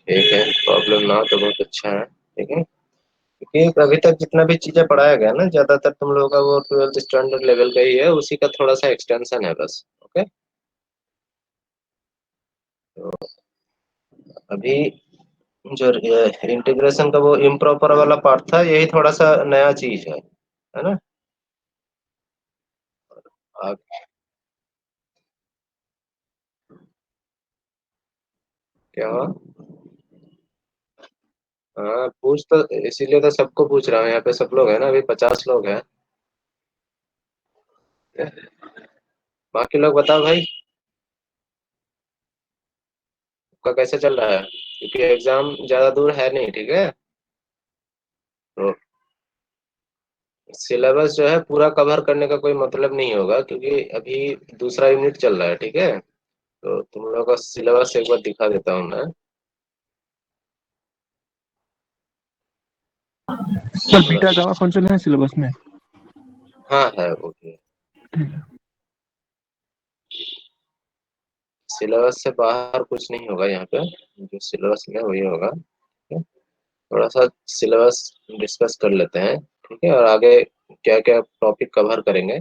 ठीक है, प्रॉब्लम ना हो तो बहुत अच्छा है। ठीक है, क्योंकि अभी तक जितना भी चीजें पढ़ाया गया ना, ज्यादातर तुम लोगों का वो 12th स्टैंडर्ड लेवल का ही है, उसी का थोड़ा सा एक्सटेंशन है बस। ओके। तो अभी जो इंटीग्रेशन का वो इम्प्रॉपर वाला पार्ट था, यही थोड़ा सा नया चीज है ना। आ, क्या हुआ? हाँ पूछ तो, इसीलिए तो सबको पूछ रहा हूँ, यहाँ पे सब लोग हैं ना, अभी 50 लोग हैं। बाकी लोग बताओ भाई, आपका कैसे चल रहा है? क्योंकि एग्जाम ज्यादा दूर है नहीं, ठीक है। तो सिलेबस जो है पूरा कवर करने का कोई मतलब नहीं होगा, क्योंकि अभी दूसरा यूनिट चल रहा है, ठीक है। तो तुम लोगों का सिलेबस एक बार दिखा देता हूँ मैं। सर बीटा जावा फंक्शन है सिलेबस में? हाँ है वो भी। ठीक है। सिलेबस से बाहर कुछ नहीं होगा यहाँ पे, जो सिलेबस में है वही होगा, ठीक है? थोड़ा सा सिलेबस डिस्कस कर लेते हैं, ठीक है, और आगे क्या क्या टॉपिक कवर करेंगे।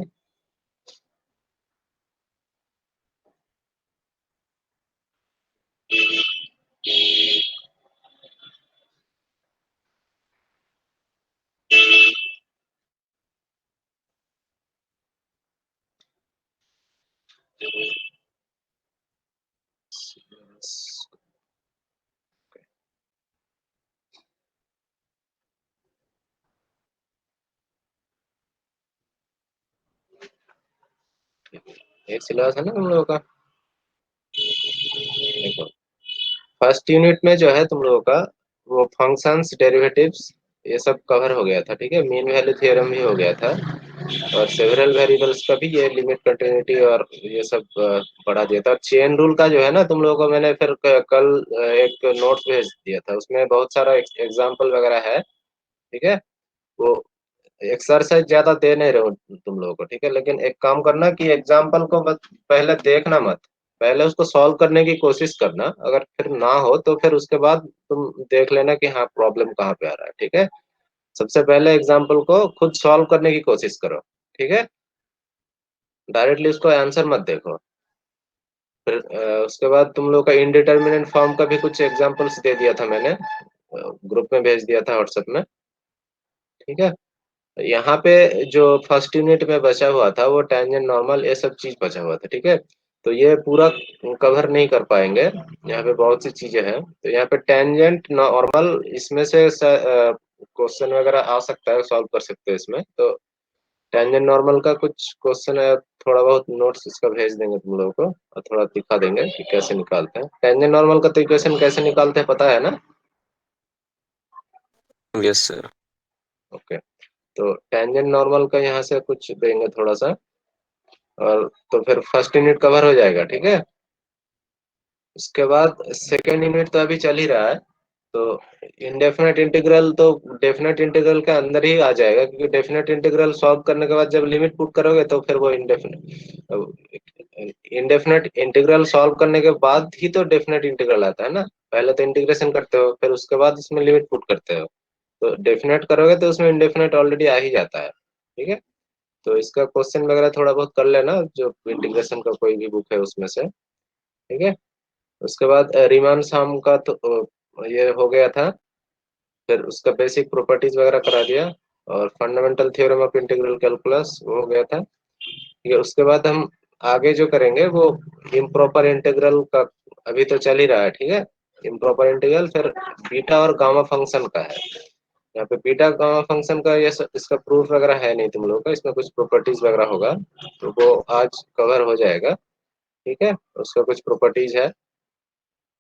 एक सिलेबस है ना तुम लोगों का। देखो, फर्स्ट यूनिट में जो है तुम लोगों का, वो फंक्शंस, डेरिवेटिव्स, ये सब कवर हो गया था, ठीक है। मीन वैल्यू थ्योरम भी हो गया था, और सेवरल वेरिएबल्स का भी, ये लिमिट कंटिन्यूटी और ये सब पढ़ा दिया था। और चेन रूल का जो है ना, तुम लोगों को मैंने फिर कल एक नोट्स भेज दिया था, उसमें बहुत सारा एग्जाम्पल वगैरह है, ठीक है। वो एक्सरसाइज ज्यादा दे नहीं रहे हो तुम लोगों को, ठीक है, लेकिन एक काम करना कि एग्जाम्पल को बस पहले देखना मत, पहले उसको सॉल्व करने की कोशिश करना, अगर फिर ना हो तो फिर उसके बाद तुम देख लेना कि हाँ प्रॉब्लम कहाँ पे आ रहा है, ठीक है। सबसे पहले एग्जाम्पल को खुद सॉल्व करने की कोशिश करो, ठीक है। डायरेक्टली उसको आंसर मत देखो। फिर उसके बाद तुम लोग का इनडिटर्मिनेंट फॉर्म का भी कुछ एग्जांपल्स दे दिया था मैंने, ग्रुप में भेज दिया था व्हाट्सएप में, ठीक है। यहाँ पे जो फर्स्ट यूनिट में बचा हुआ था, वो टेंजेंट नॉर्मल ये सब चीज बचा हुआ था, ठीक है। तो ये पूरा कवर नहीं कर पाएंगे, यहाँ पे बहुत सी चीजें हैं। तो यहाँ पे टेंजेंट नॉर्मल, इसमें से क्वेश्चन वगैरह आ सकता है, सॉल्व कर सकते हो इसमें। तो टेंजेंट नॉर्मल का कुछ क्वेश्चन है, थोड़ा बहुत नोट्स इसका भेज देंगे तुम लोगों को, और थोड़ा दिखा देंगे कि कैसे निकालते हैं टेंजेंट नॉर्मल का। तो इक्वेशन कैसे निकालते हैं पता है ना? Yes sir. ओके। तो टेंजेंट नॉर्मल का यहाँ से कुछ देंगे थोड़ा सा, और तो फिर फर्स्ट यूनिट कवर हो जाएगा, ठीक है। उसके बाद सेकेंड यूनिट तो अभी चल ही रहा है। तो इनडेफिनेट इंटीग्रल तो डेफिनेट इंटीग्रल के अंदर ही आ जाएगा, क्योंकि डेफिनेट इंटीग्रल सॉल्व करने के बाद जब लिमिट पुट करोगे तो फिर वो इंडेफिनेट इंटीग्रल सॉल्व करने के बाद ही तो डेफिनेट इंटीग्रल आता है ना। पहले तो इंटीग्रेशन करते हो, फिर उसके बाद उसमें लिमिट पुट करते हो। तो डेफिनेट करोगे तो उसमें इंडेफिनेट ऑलरेडी आ ही जाता है, ठीक है। तो इसका क्वेश्चन वगैरह थोड़ा बहुत कर लेना, जो इंटीग्रेशन का कोई भी बुक है उसमें से, ठीक है। उसके बाद रीमान साम का तो ये हो गया था। फिर उसका बेसिक प्रॉपर्टीज वगैरह करा दिया, और fundamental theorem of integral calculus वो हो गया था, ठीक है। उसके बाद हम आगे जो करेंगे वो इम्प्रॉपर इंटीग्रल का, अभी तो चल ही रहा है, ठीक है। इम्प्रॉपर इंटीग्रल फिर बीटा और गामा फंक्शन का है। यहाँ पे बीटा गामा फंक्शन का ये इसका प्रूफ वगैरह है नहीं तुम लोगों का, इसमें कुछ प्रॉपर्टीज वगैरह होगा, तो वो आज कवर हो जाएगा, ठीक है। उसका कुछ प्रॉपर्टीज है।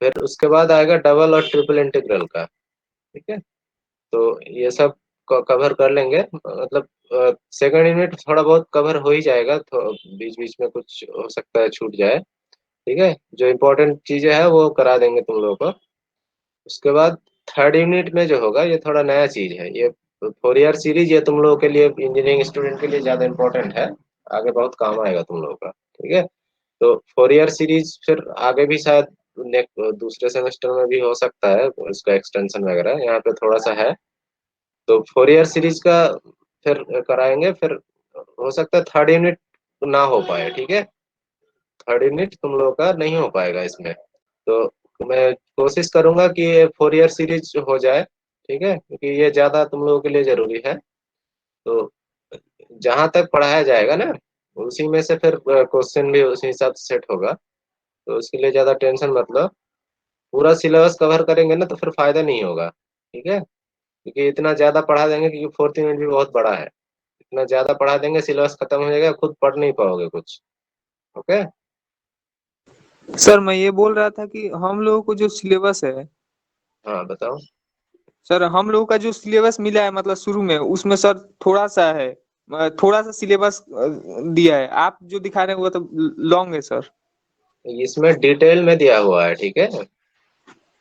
फिर उसके बाद आएगा डबल और ट्रिपल इंटीग्रल का, ठीक है। तो ये सब कवर कर लेंगे, मतलब सेकंड यूनिट थोड़ा बहुत कवर हो ही जाएगा, तो बीच बीच में कुछ हो सकता है छूट जाए, ठीक है। जो इम्पोर्टेंट चीजें हैं वो करा देंगे तुम लोगों को। उसके बाद थर्ड यूनिट में जो होगा, ये थोड़ा नया चीज है, ये फोरियर सीरीज, ये तुम लोगों के लिए, इंजीनियरिंग स्टूडेंट के लिए ज्यादा इंपॉर्टेंट है, आगे बहुत काम आएगा तुम लोगों का, ठीक है। तो फोरियर सीरीज फिर आगे भी शायद दूसरे सेमेस्टर में भी हो सकता है उसका एक्सटेंशन वगैरह, यहाँ पे थोड़ा सा है। तो 4 ईयर सीरीज का फिर कराएंगे, फिर हो सकता है थर्ड यूनिट ना हो पाए, ठीक है। थर्ड यूनिट तुम लोगों का नहीं हो पाएगा इसमें। तो मैं कोशिश करूंगा कि ये 4 ईयर सीरीज हो जाए, ठीक है, क्योंकि ये ज्यादा तुम लोगों के लिए जरूरी है। तो जहां तक पढ़ाया जाएगा ना, उसी में से फिर क्वेश्चन भी उसी हिसाब से सेट होगा। तो उसके लिए ज्यादा टेंशन मत लो। पूरा सिलेबस कवर करेंगे ना तो फिर फायदा नहीं होगा, ठीक है। क्योंकि इतना ज्यादा पढ़ा देंगे, क्योंकि फोर्थ यूनिट भी बहुत बड़ा है। इतना ज्यादा पढ़ा देंगे, सिलेबस खत्म हो जाएगा, खुद पढ़ नहीं पाओगे कुछ। ओके। सर मैं ये बोल रहा था कि हम लोगों को जो सिलेबस है, हाँ बताओ। सर हम लोगों का जो सिलेबस मिला है मतलब शुरू में उसमें सर थोड़ा सा है, थोड़ा सा सिलेबस दिया है। आप जो दिखा रहे हैं वो तो लॉन्ग है सर। इसमें डिटेल में दिया हुआ है, ठीक है।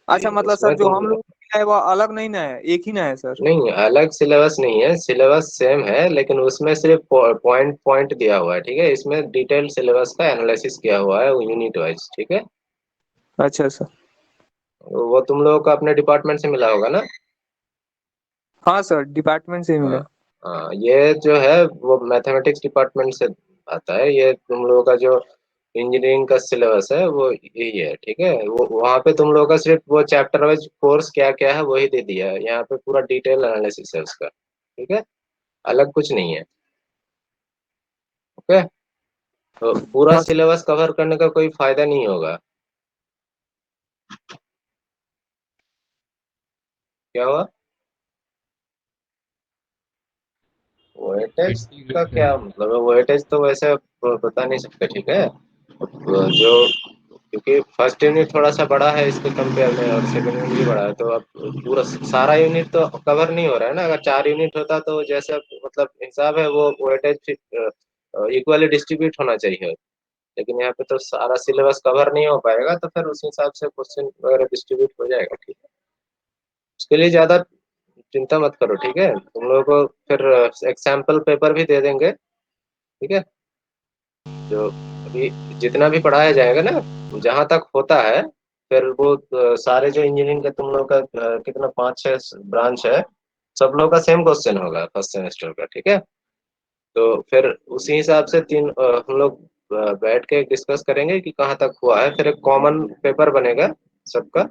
अच्छा मतलब सर इसमें जो तुम, हम लोग को मिला है वो अलग नहीं ना है, एक ही ना है सर। नहीं अलग सिलेबस नहीं है, सिलेबस सेम है, लेकिन उसमें सिर्फ पॉइंट पॉइंट दिया हुआ है, ठीक है। इसमें डिटेल सिलेबस का एनालिसिस किया हुआ है यूनिट वाइज, ठीक है। अच्छा सर। वो तुम लोगों को अपने डिपार्टमेंट से मिला होगा ना। हाँ सर डिपार्टमेंट से ही हाँ। मिला। हाँ, ये जो है वो मैथमेटिक्स डिपार्टमेंट से आता है। ये तुम लोगों का जो इंजीनियरिंग का सिलेबस है वो यही है, ठीक है। वो वहाँ पे तुम लोगों का सिर्फ वो चैप्टर वाइज कोर्स क्या क्या है वही दे दिया है। यहाँ पे पूरा डिटेल एनालिसिस है उसका, ठीक है। अलग कुछ नहीं है। ओके। तो पूरा हाँ सर। सिलेबस कवर करने का कोई फायदा नहीं होगा। क्या हुआ? वेटेज का क्या मतलब है? वेटेज तो वैसे बता नहीं सकते, ठीक है। जो, क्योंकि फर्स्ट यूनिट थोड़ा सा बड़ा है इसके कंपेयर में, और सेकंड यूनिट भी बड़ा है, तो अब पूरा सारा यूनिट तो कवर नहीं हो रहा है ना। अगर 4 यूनिट होता तो जैसे मतलब हिसाब है वो वेटेज इक्वली डिस्ट्रीब्यूट होना चाहिए। लेकिन यहाँ पे तो सारा सिलेबस कवर नहीं हो पाएगा, तो फिर उस हिसाब से क्वेश्चन वगैरह डिस्ट्रीब्यूट हो जाएगा, ठीक है। उसके लिए ज्यादा चिंता मत करो, ठीक है। तुम लोगों को फिर एक सैंपल पेपर भी दे देंगे, ठीक है। जो अभी जितना भी पढ़ाया जाएगा ना, जहां तक होता है, फिर वो सारे जो इंजीनियरिंग का तुम लोग का कितना 5-6 ब्रांच है, सब लोग का सेम क्वेश्चन होगा फर्स्ट सेमेस्टर का, ठीक है। तो फिर उसी हिसाब से हम लोग बैठ के डिस्कस करेंगे कि कहाँ तक हुआ है, फिर एक कॉमन पेपर बनेगा सबका।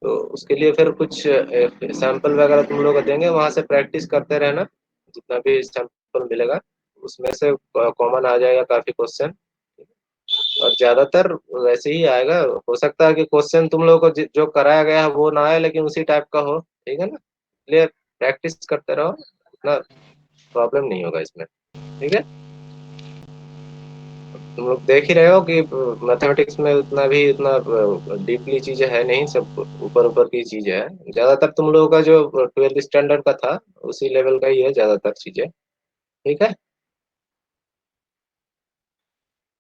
तो उसके लिए फिर कुछ सैंपल वगैरह तुम लोग को देंगे, वहां से प्रैक्टिस करते रहना। जितना भी सैंपल मिलेगा उसमें से कॉमन आ जाएगा काफी क्वेश्चन। और ज्यादातर वैसे ही आएगा। हो सकता है कि क्वेश्चन तुम लोगों को जो कराया गया है वो ना आए, लेकिन उसी टाइप का हो, ठीक है ना। इसलिए प्रैक्टिस करते रहो, इतना प्रॉब्लम नहीं होगा इसमें, ठीक है। तुम लोग देख ही रहे हो कि मैथमेटिक्स में उतना डीपली चीजें है नहीं, सब ऊपर ऊपर की चीजें है ज्यादातर। तुम लोगों का जो 12th स्टैंडर्ड का था उसी लेवल का ही है ज्यादातर चीजें, ठीक है।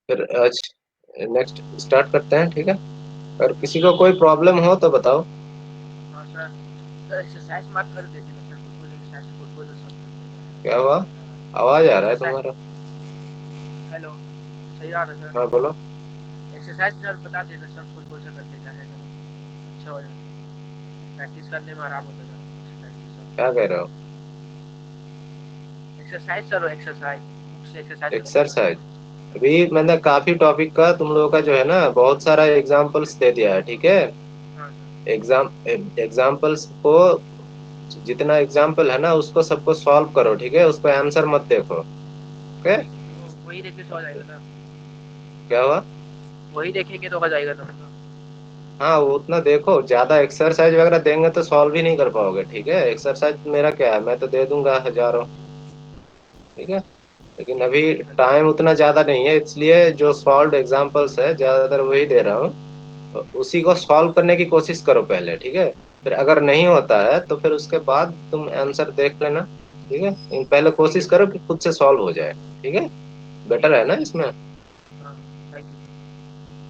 फिर आज नेक्स्ट स्टार्ट करते हैं, ठीक है। अगर किसी को कोई प्रॉब्लम हो तो बताओ। हाँ सर। सर एक्सरसाइज मत कर देते ना सर, कुछ कुछ एक्सरसाइज कुछ कुछ क्या हुआ? आवाज आ रहा है एक्सरसाइज। तुम्हारा। हेलो। सही आ रहा है हाँ सर। बोलो। एक्सरसाइज सर बता देना सर, कुछ कुछ करके क्या है सर, अच्छा हो जाए, प्रैक्टिस करने में आराम होता है क्या कह रहे हो? Sir. Exercise sir, exercise book से एक्सरसाइज करके बताना एक्सरसाइज? सर। अभी मैंने काफी टॉपिक का तुम लोगों का जो है ना बहुत सारा एग्जाम्पल्स दे दिया है, ठीक है। हाँ सर। एग्जाम्पल्स को, जितना एग्जाम्पल है ना उसको सबको सॉल्व करो, ठीक है। उसको आंसर मत देखो, हाँ ओके। ठीक है, वो वही देखे तो हो जाएगा ना। क्या हुआ? वही देखेंगे तो हो जाएगा ना। हाँ वो उतना देखो, ज्यादा एक्सरसाइज वगैरह देंगे तो सॉल्व ही नहीं कर पाओगे, ठीक है। एक्सरसाइज मेरा क्या है, मैं तो दे दूंगा हजारों, ठीक है। लेकिन अभी टाइम उतना ज्यादा नहीं है, इसलिए जो सॉल्व एग्जाम्पल्स है ज्यादातर वही दे रहा हूँ। तो उसी को सॉल्व करने की कोशिश करो पहले, ठीक है। फिर अगर नहीं होता है तो फिर उसके बाद तुम आंसर देख लेना, ठीक है। लेकिन पहले कोशिश करो कि खुद से सॉल्व हो जाए, ठीक है। बेटर है ना इसमें। हाँ थैंक यू।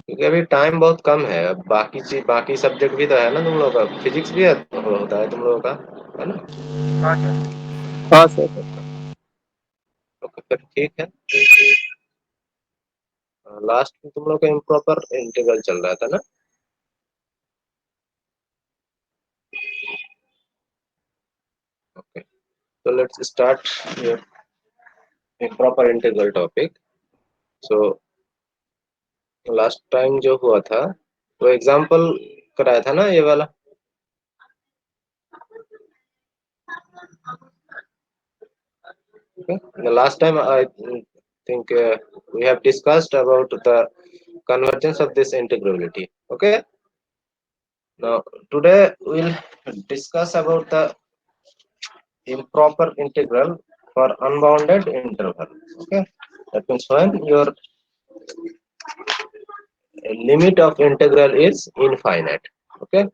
क्योंकि अभी टाइम बहुत कम है। अब बाकी चीज, बाकी सब्जेक्ट भी तो है ना तुम लोग का, फिजिक्स भी है, होता है तुम लोगों का, है ना। हाँ सर। हाँ सर। तो फिर ठीक है। लास्ट में तुम लोग का इम्प्रॉपर इंटीग्रल चल रहा था ना। So let's start your improper integral topic. So last time जो हुआ था वो एग्जांपल कराया था ना, ये वाला. Okay. The last time I think we have discussed about the convergence of this integrability. Okay. Now today we'll discuss about the improper integral for unbounded interval. Okay. That means when your limit of integral is infinite. Okay.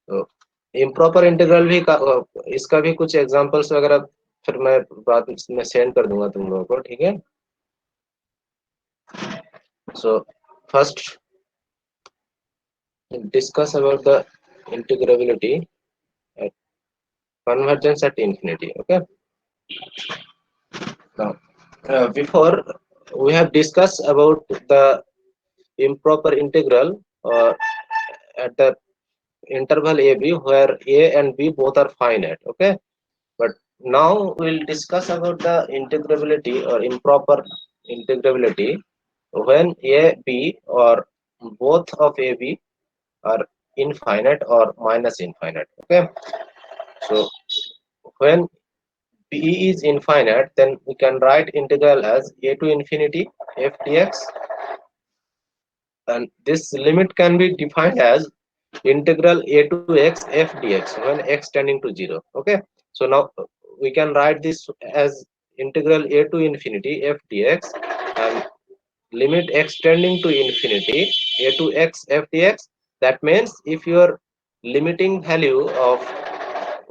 तो improper integral भी इसका भी कुछ examples वगैरह फिर मैं बाद में सेंड कर दूंगा तुम लोगों को, ठीक है. So first discuss about the integrability at convergence at infinity. Okay. Now before we have discussed about the improper integral at the interval AB where A and B both are finite. Okay. But now we'll discuss about the integrability or improper integrability when A, B or both of A, B are infinite or minus infinite. Okay. So when B is infinite, then we can write integral as a to infinity f dx, and this limit can be defined as integral a to x f dx when x tending to 0. Okay. So now we can write this as integral a to infinity f dx and limit x tending to infinity a to x f dx. That means if your limiting value of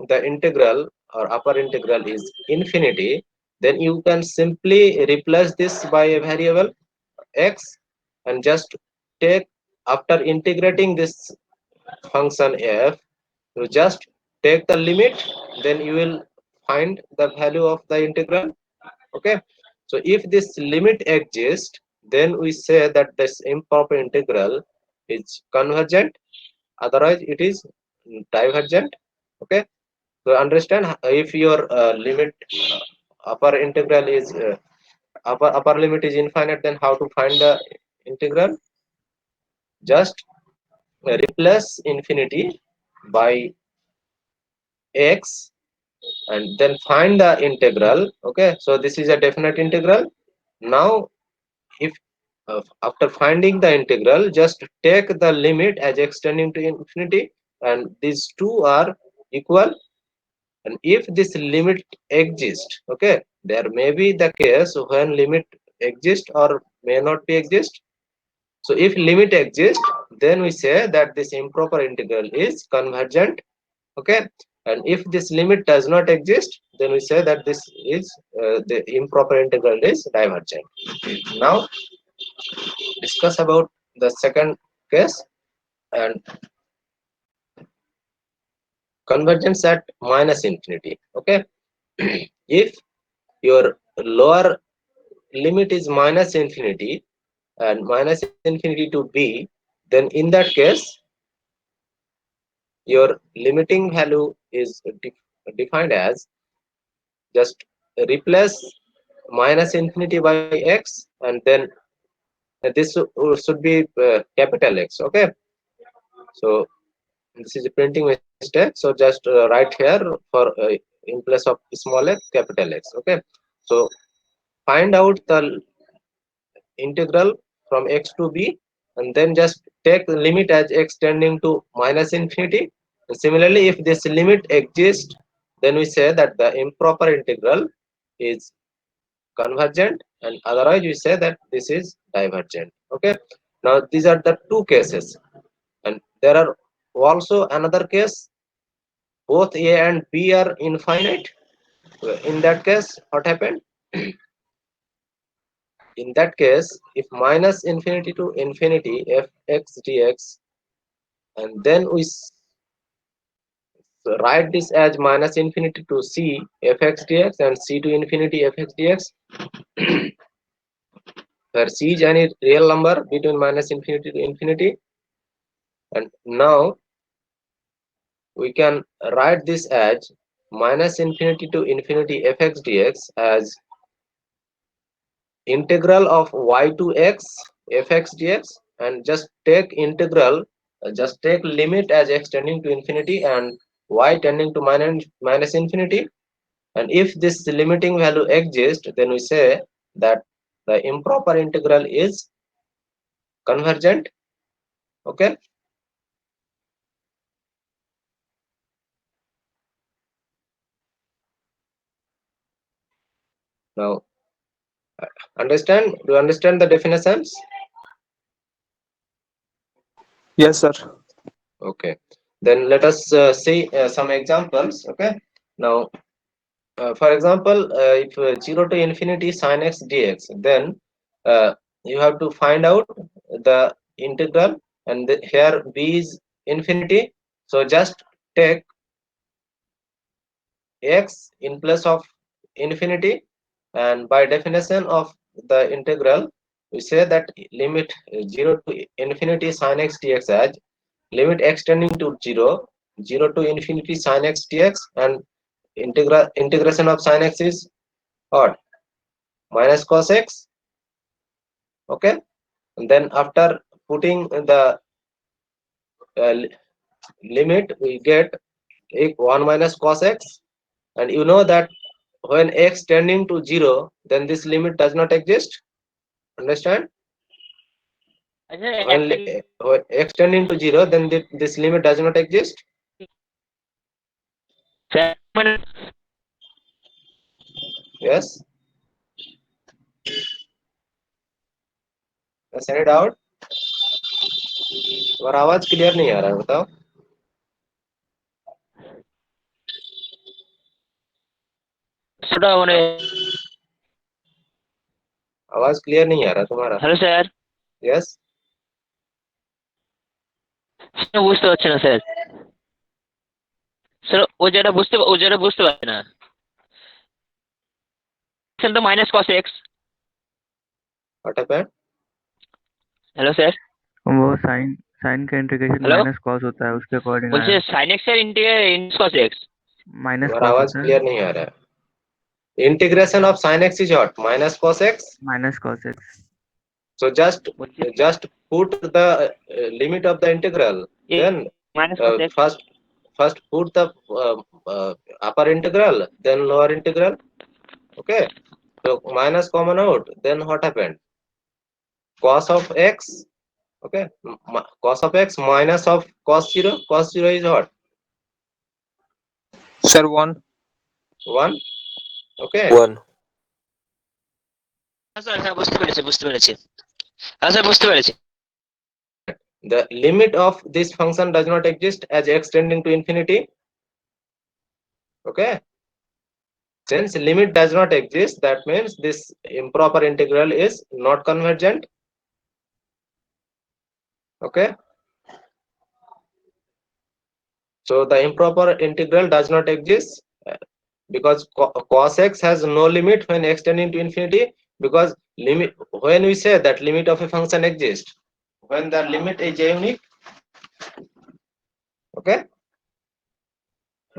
the integral or upper integral is infinity, then you can simply replace this by a variable x and just take, after integrating this function f, you just take the limit, then you will find the value of the integral. Okay. So if this limit exists, then we say that this improper integral is convergent, otherwise it is divergent. Okay. So understand, if your limit upper integral is upper limit is infinite, then how to find the integral? Just replace infinity by x and then find the integral. Okay, so this is a definite integral. Now if after finding the integral, just take the limit as x tending to infinity, and these two are equal. And if this limit exists, okay, there may be the case when limit exists or may not be exist. So if limit exists, then we say that this improper integral is convergent. Okay. And if this limit does not exist, then we say that this is the improper integral is divergent. Now discuss about the second case, and convergence at minus infinity. Okay. If your lower limit is minus infinity and minus infinity to b, then in that case your limiting value is defined as, just replace minus infinity by x and then this should be capital X. Okay. So this is a printing mistake, so just write here for in place of small x capital X. Okay. So find out the integral from x to b and then just take the limit as x tending to minus infinity. And similarly, if this limit exists, then we say that the improper integral is convergent, and otherwise we say that this is divergent. Okay. Now these are the two cases, and there are also another case, both a and b are infinite. In that case, what happened? In that case, if minus infinity to infinity fx dx, and then we write this as minus infinity to c fx dx and c to infinity fx dx, where c is any real number between minus infinity to infinity. And now we can write this as minus infinity to infinity fx dx as integral of y to x fx dx, and just take integral, just take limit as x tending to infinity and y tending to minus infinity. And if this limiting value exists, then we say that the improper integral is convergent. Okay. Now understand, do you understand the definitions? Yes, sir. Okay, then let us see some examples. Okay, now for example, if 0 to infinity sin x dx, then you have to find out the integral, and here b is infinity, so just take x in place of infinity, and by definition of the integral we say that limit 0 to infinity sin x dx as limit x tending to 0, 0 to infinity sin x dx, and integration of sin x is what, minus cos x. Okay, and then after putting the limit we get 1 minus cos x, and you know that when x tending to 0, then this limit does not exist. Understand? When actually when x tending to 0, then this limit does not exist. Yes, any doubt? और आवाज clear नहीं आ रहा है, बताओ। आवाज clear नहीं आ रहा तुम्हारा। Hello sir. यस, বুঝতে পারছি না স্যার। স্যার ও যেটা বুঝতে পারছি না। স্যার তো minus cos x। What happened? Hello sir. वो साइन साइन का इंटीग्रेशन हेलो? माइनस कॉस होता है, उसके अकॉर्डिंग বলছে sin x এর इंटीग्रेशन cos x। माइनस तुम्हारा कॉस आवाज होता है, क्लियर नहीं आ रहा है। Integration of sin x is what? Minus cos x. Minus cos x. So just put the limit of the integral. Then minus cos x। first put the upper integral, then lower integral. Okay. So minus common out. Then what happened? Cos of x. Okay. Cos of x minus of cos 0. Cos 0 is what? Sir, 1. 1. Okay. 1. Sir বুঝতে পেরেছি। হ্যাঁ sir বুঝতে পেরেছি। The limit of this function does not exist as x tending to infinity. Okay. Since limit does not exist, that means this improper integral is not convergent. Okay. So the improper integral does not exist because cos x has no limit when x tending to infinity, because limit, when we say that limit of a function exists, when the limit is unique. Okay.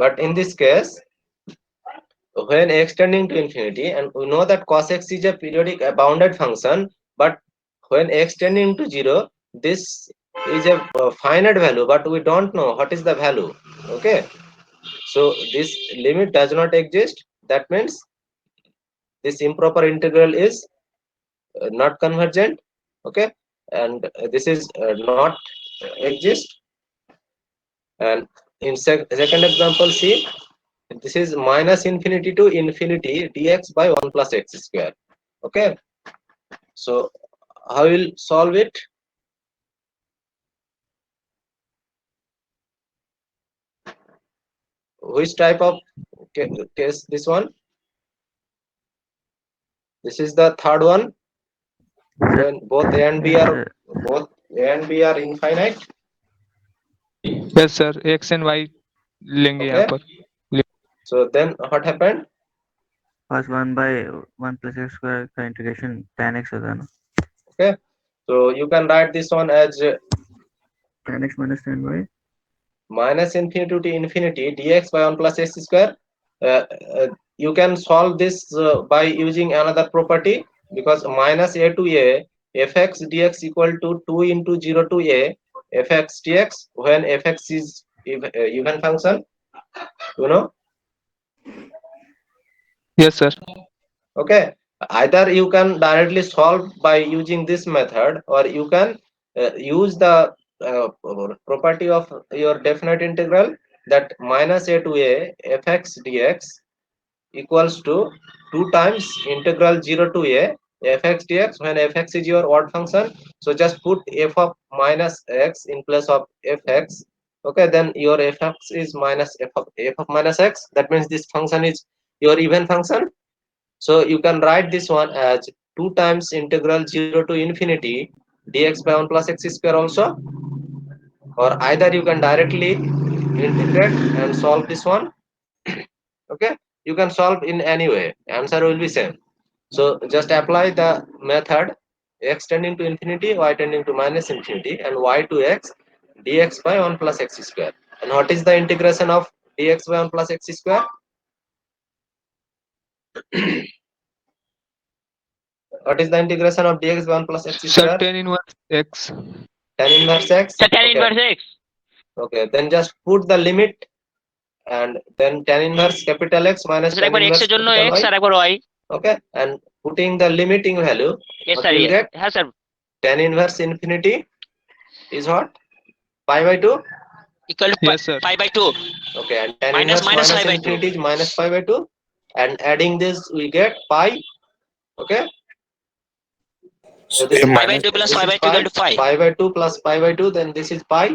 But in this case, when x tending to infinity, and we know that cos x is a periodic bounded function, but when x tending to 0, this is a finite value, but we don't know what is the value. Okay, so this limit does not exist. That means this improper integral is not convergent. Okay, and this is not exist. And in second example, see, this is minus infinity to infinity dx by 1 plus x square. Okay, so how will solve it? Which type of case this one? This is the third one, when both a and b are infinite. Yes, sir. X and Y लेंगे यहाँ Okay, पर। so then what happened? First 1 by 1 plus x square का integration tan x होता है ना। Okay, so you can write this one as tan x minus tan y. minus infinity to infinity dx by 1 plus x square. uh, you can solve this by using another property, because minus a to a fx dx equal to 2 into 0 to a fx dx when fx is even function, you know. Yes, sir. Okay, either you can directly solve by using this method, or you can use the property of your definite integral, that minus a to a fx dx equals to 2 times integral 0 to a fx dx when fx is your odd function. So just put f of minus x in place of fx. Okay, then your fx is minus f of minus x. That means this function is your even function. So you can write this one as 2 times integral 0 to infinity dx by 1 plus x square also, or either you can directly integrate and solve this one. Okay, you can solve in any way, answer will be same. So just apply the method x tending to infinity, y tending to minus infinity, and y to x dx by 1 plus x square. And what is the integration of dx by 1 plus x square? What is the integration of dx by 1 plus x Sir, square? tan inverse x. Tan inverse x. Sir, tan Okay. inverse x. Okay, then just put the limit, and then tan inverse capital X minus Sir, tan একবার x inverse এর জন্য capital x Y. আর একবার y. Okay, and putting the limiting value, Yes what sir, you will get? হ্যাঁ sir, Tan inverse infinity is what? Pi by 2. equal to Yes, sir. pi by 2 Okay, and tan minus inverse minus minus pi by 2. infinity is minus pi by 2. And adding this, we get pi. Okay, so this is Pi by 2 plus this pi is by 2 equal to 5. pi by 2 plus pi by 2, then this is pi.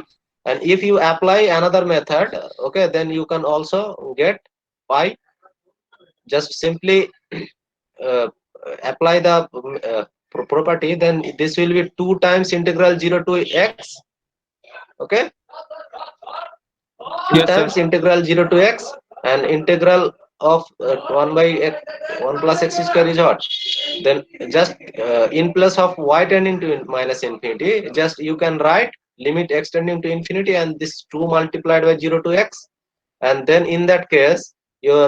And if you apply another method, okay, then you can also get pi. Just simply uh, apply the property, then this will be 2 times integral 0 to x. Okay, 2 Yes, sir. times integral 0 to x, and integral of 1 by x, 1 plus x square is what? Then just in place of y tending to minus infinity, just you can write limit x tending to infinity, and this 2 multiplied by 0 to x. And then in that case, your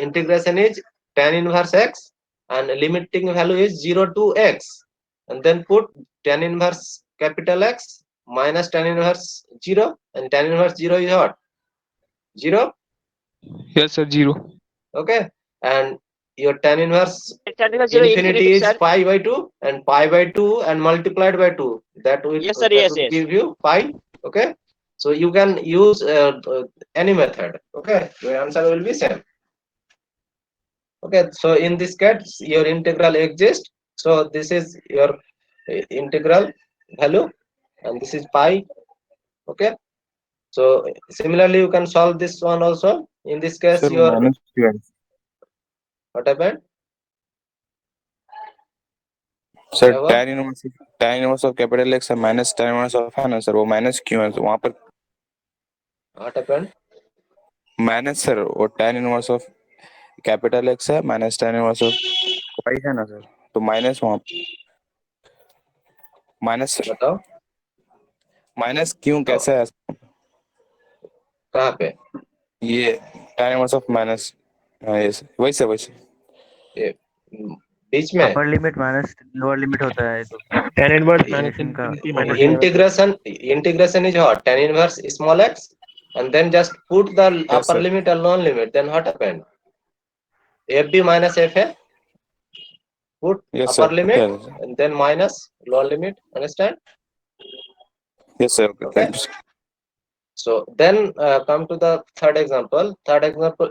integration is tan inverse x, and limiting value is 0 to x. And then put tan inverse capital X minus tan inverse 0, and tan inverse 0 is what? 0. Yes, sir. 0. Okay, and your tan inverse tan inverse 0 infinity is sir. pi by 2, and pi by 2 and multiplied by 2, that will Yes sir, yes, yes. give you pi. Okay, so you can use any method. Okay, your answer will be same. Okay, so in this case your integral exists. So this is your integral value, and this is pi. Okay, so similarly you can solve this one also. In this case, Sir, your minus QN. what happened? Sir क्या हुआ? tan inverse of capital X है minus tan inverse of है ना sir, वो minus क्यों है? तो वहाँ पर What happened? minus सर, वो tan inverse of capital X है minus tan inverse of y है ना सर, तो minus वहाँ minus सर, बताओ minus क्यों कैसे है? कहाँ पे? ये tan inverse of minus, हाँ ये वैसे वैसे ये बीच में upper limit minus lower limit होता है तो tan inverse minus infinity minus integration is what? Tan inverse small x, and then just put the upper sir. limit and lower limit. Then what happened? fb minus fa. Put Yes upper sir, limit yes and then minus lower limit. Understand? sir, okay, Okay. thank you sir. So then come to the third example.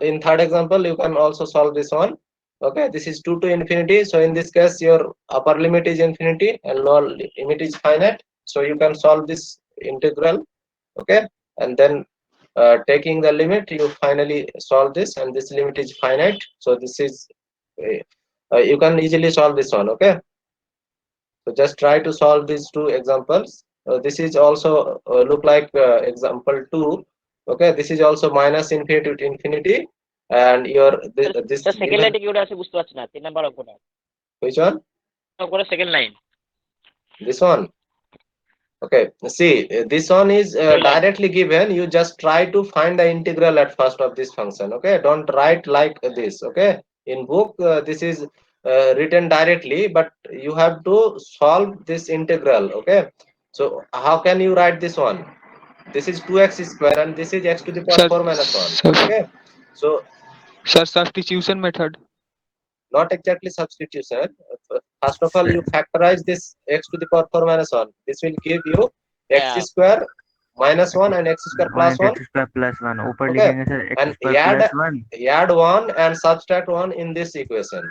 In third example, you can also solve this one. Okay, this is 2 to infinity. So in this case, your upper limit is infinity and lower limit is finite. So you can solve this integral. Okay, and then taking the limit, you finally solve this, and this limit is finite. So this is you can easily solve this one. Okay, so just try to solve these two examples. This is also look like example 2. Okay, this is also minus infinity to infinity, and your this sir second given, লাইনটা কি ওটা আছে বুঝতে পারছি না, 3 number অঙ্কটা which one? অঙ্কটা second line This one. Okay, see, this one is directly given. You just try to find the integral at first of this function. Okay, don't write like this. Okay, in book this is written directly, but you have to solve this integral. Okay, so how can you write this one? This is 2x square and this is x to the power Sir, 4 minus 1. sir, Okay, so sir, substitution method. not exactly substitution. First of all, you factorize this x to the power 4 minus 1. This will give you x square minus 1 and x square one plus into 1. X square plus one ऊपर Okay, लिखेंगे sir x and square plus one add 1 and subtract 1 in this equation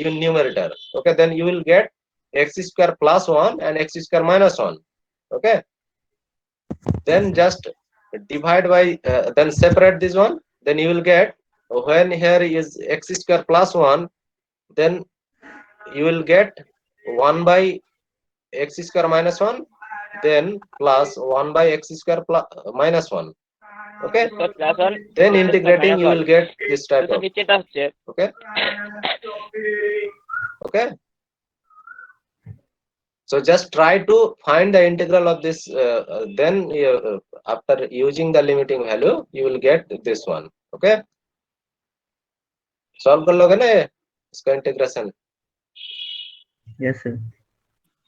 in numerator. Okay, then you will get x square plus 1 and x square minus 1. Okay, then just divide by then separate this one, then you will get, when here is x square plus 1, then you will get 1 by x square minus 1, then plus 1 by x square plus minus 1. Okay, So plus one, then x square integrating minus you one. will get this So type sir, of. which it আছে? Okay, okay, so just try to find the integral of this, then after using the limiting value you will get this one. Okay, solve कर लोगे ना ये, इसका integration. Yes sir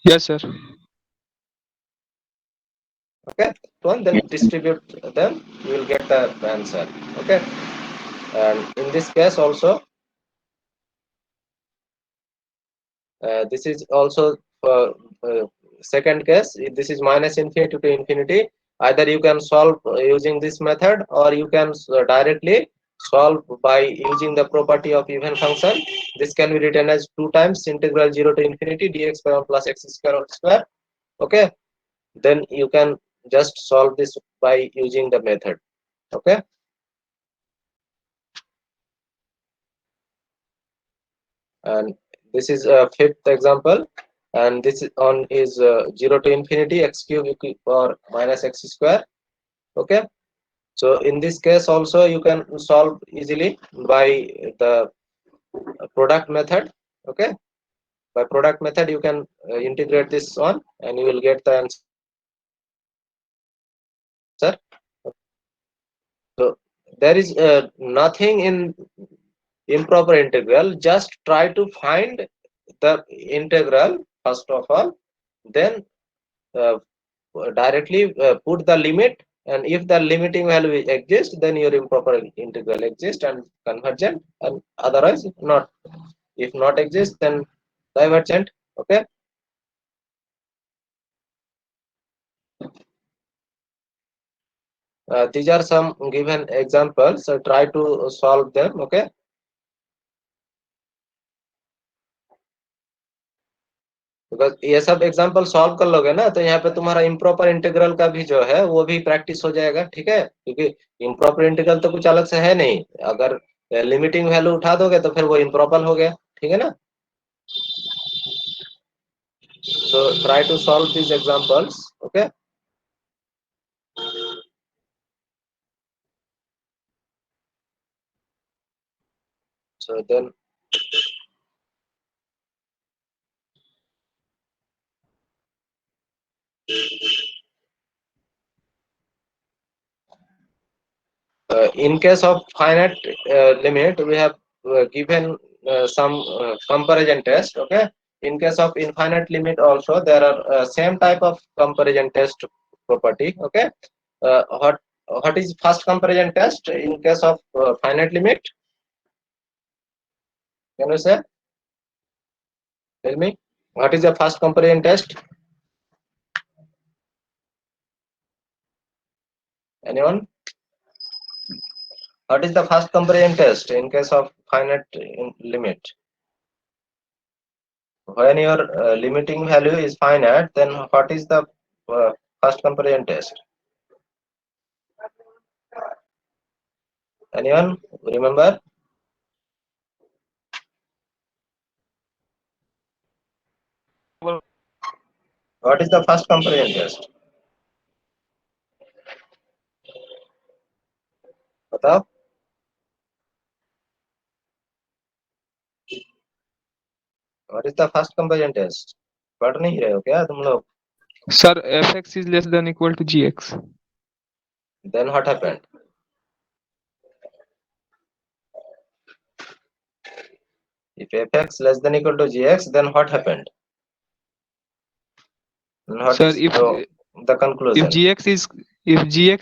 Yes, sir. Okay, one, then distribute them, you will get the answer. Okay, and in this case also this is also second case. This is minus infinity to infinity. Either you can solve using this method, or you can directly solve by using the property of even function. This can be written as 2 times integral 0 to infinity dx by 1 plus x square whole square. Okay, then you can just solve this by using the method. Okay, and this is a fifth example, and this is on is 0 to infinity x cube or minus x square. Okay, so in this case also you can solve easily by the product method. Okay, by product method you can integrate this one and you will get the answer. So there is nothing in improper integral. Just try to find the integral first of all, then uh, directly put the limit, and if the limiting value exists, then your improper integral exists and convergent, and otherwise not. If not exists, then divergent. Okay, these are some given examples, so try to solve them. Okay, because ये सब example solve कर लोगे ना, तो यहाँ पे तुम्हारा improper integral का भी जो है वो भी प्रैक्टिस हो जाएगा. ठीक है, क्योंकि इम्प्रॉपर इंटीग्रल तो कुछ अलग से है नहीं. अगर लिमिटिंग वैल्यू उठा दोगे तो फिर वो इम्प्रॉपर हो गया. ठीक है ना, so try to solve these examples. Okay, so then in case of finite limit, we have given some comparison test. Okay, in case of infinite limit also there are same type of comparison test property. Okay, what is first comparison test in case of finite limit? Can you say, tell me, what is the first comparison test? Anyone? What is the first comparison test in case of finite limit? When your limiting value is finite, then what is the first comparison test? Anyone remember? What is the first comparison test? बताओ. What is the first comparison test? पढ़ नहीं रहे हो क्या तुम लोग? Sir, fx is less than equal to gx. Then what happened? If fx less than equal to gx, then what happened? And what Sir, is if the conclusion? gx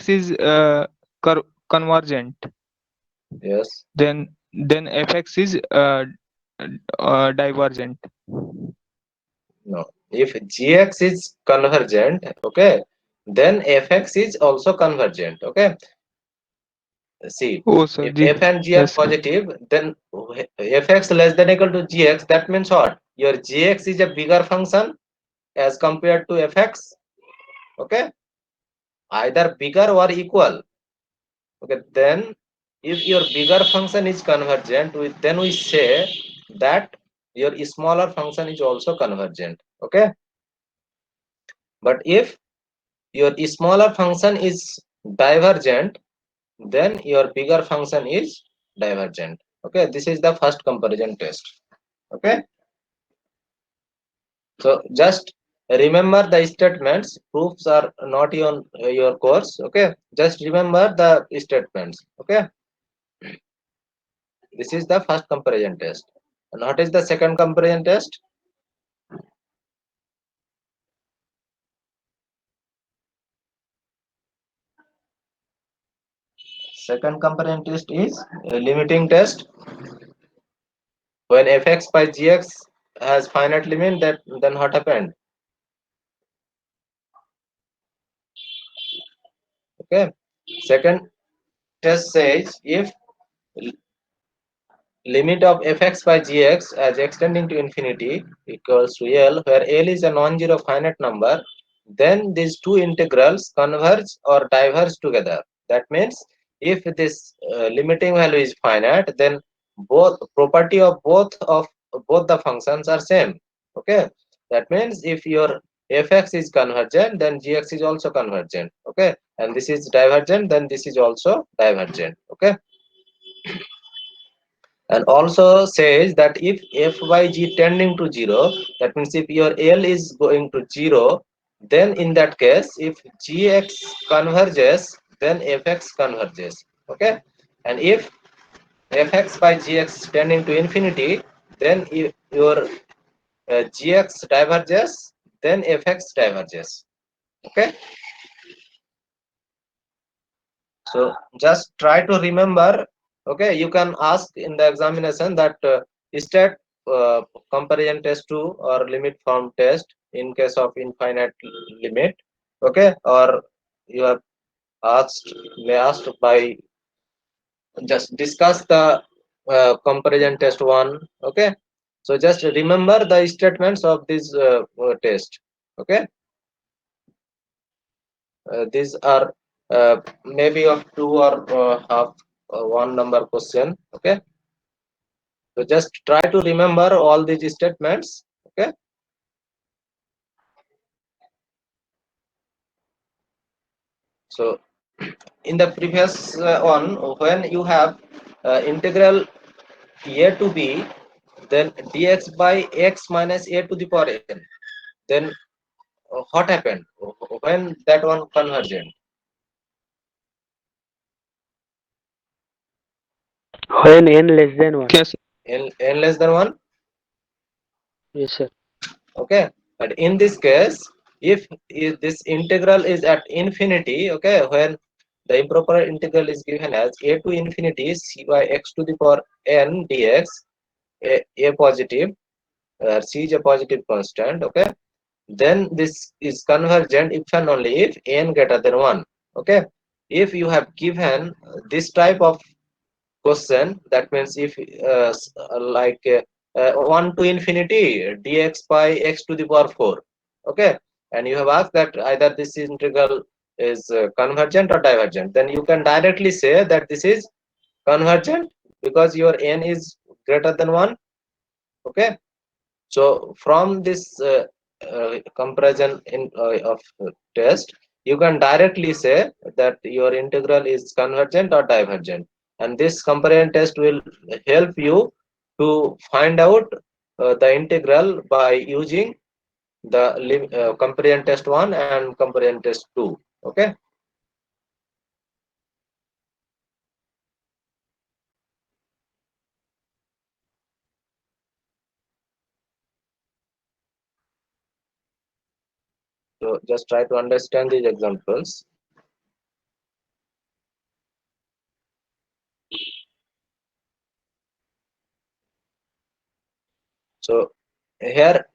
is convergent, Yes. then fx is divergent. No. If gx is convergent, okay, then fx is also convergent. Okay. See, Oh, sir, if ji. f and g are Yes, sir. positive, then fx less than equal to gx. That means what? Your gx is a bigger function as compared to fx. Okay, either bigger or equal. Okay, then if your bigger function is convergent, then we say that your smaller function is also convergent. Okay, but if your smaller function is divergent, then your bigger function is divergent. Okay, this is the first comparison test. Okay, so just remember the statements. Proofs are not on your course. Okay, just remember the statements. Okay, this is the first comparison test. And what is the second comparison test? Second comparison test is a limiting test. When fx by gx has finite limit, that then what happened? Okay, second test says if limit of fx by gx as extending to infinity equals to L, where L is a non-zero finite number, then these two integrals converge or diverge together. That means if this limiting value is finite, then both property of both the functions are same. Okay, that means if your fx is convergent, then gx is also convergent. Okay, and this is divergent, then this is also divergent. Okay, and also says that if f by g tending to 0, that means if your L is going to 0, then in that case if gx converges, then fx converges. Okay, and if fx by gx tending to infinity, then if your gx diverges, then fx diverges. Okay, so just try to remember. Okay, you can ask in the examination that state comparison test 2 or limit form test in case of infinite limit. Okay, or you have asked by just discuss the comparison test 1. Okay, so just remember the statements of this test. Okay, these are maybe of 2 or half one number question. Okay, so just try to remember all these statements. Okay, so in the previous one, when you have integral a to b, then dx by x minus a to the power n, then what happened when that one convergent? When n less than 1. Yes, N less than 1. Yes, sir. Okay, but in this case, if this integral is at infinity, okay, when the improper integral is given as a to infinity c by x to the power n dx, a positive, c is a positive constant. Okay, then this is convergent if and only if n greater than 1. Okay, if you have given this type of question, that means if like 1 to infinity dx by x to the power 4. Okay, and you have asked that either this integral is convergent or divergent, then you can directly say that this is convergent because your n is greater than 1. Okay, so from this comparison of test, you can directly say that your integral is convergent or divergent, and this comparison test will help you to find out the integral by using the comparison test 1 and comparison test 2. Okay. So just try to understand these examples. So here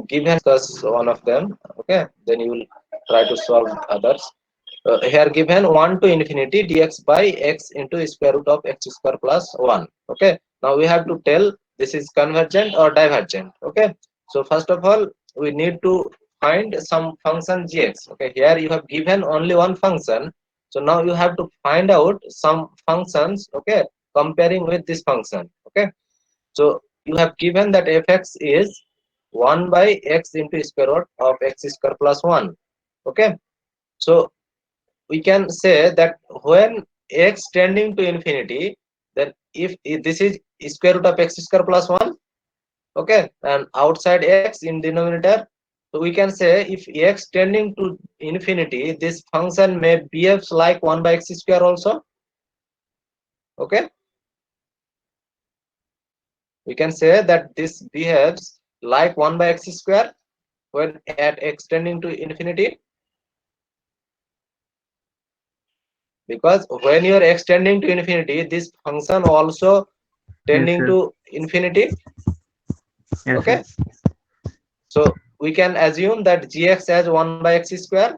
given us one of them, okay, then you will try to solve others. Here given 1 to infinity dx by x into square root of x square plus 1. Okay, now we have to tell this is convergent or divergent. Okay, so first of all we need to find some function gx. Okay, here you have given only one function, so now you have to find out some functions, okay, comparing with this function. Okay, so you have given that fx is 1 by x into square root of x square plus 1. Okay, so we can say that when x tending to infinity, then if this is square root of x square plus 1, okay, and outside x in denominator, so we can say if x tending to infinity, this function may behaves like 1 by x square also. Okay, we can say that this behaves like 1 by x square when at x tending to infinity, because when you are extending to infinity, this function also Yes, tending sir. to infinity. Yes, Okay, sir. so we can assume that gx as 1 by x square.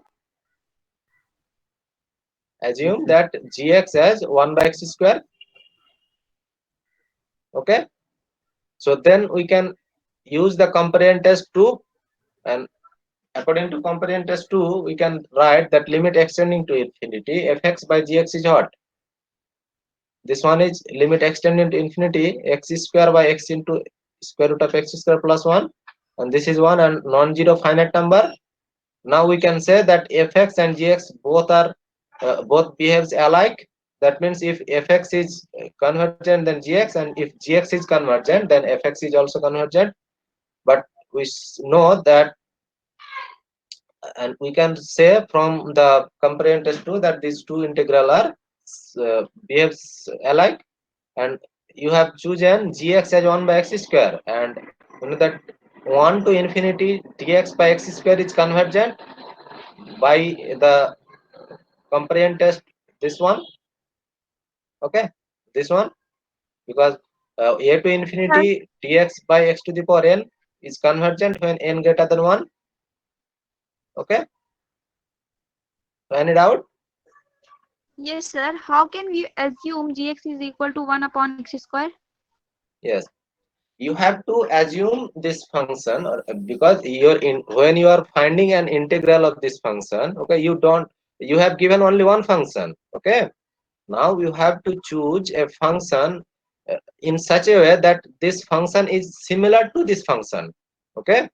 Assume Okay. that gx as 1 by x square. Okay, so then we can use the comparison test 2, and according to comparison test 2 we can write that limit extending to infinity fx by gx is what? This one is limit extending to infinity x square by x into square root of x square plus 1, and this is one and non-zero finite number. Now we can say that fx and gx both are both behaves alike. That means if fx is convergent then gx, and if gx is convergent then fx is also convergent. But we know that, and we can say from the comparison test 2 that these two integral are behaves alike, and you have chosen gx as 1 by x square, and you know that 1 to infinity dx by x square is convergent by the comparison test this one. Okay, this one, because a to infinity dx by x to the power n is convergent when n greater than 1. Okay, find it out. Yes, sir. How can we assume gx is equal to 1 upon x square? Yes, you have to assume this function, or because you're in when you are finding an integral of this function, okay, you have given only one function. Okay, now you have to choose a function in such a way that this function is similar to this function. Okay,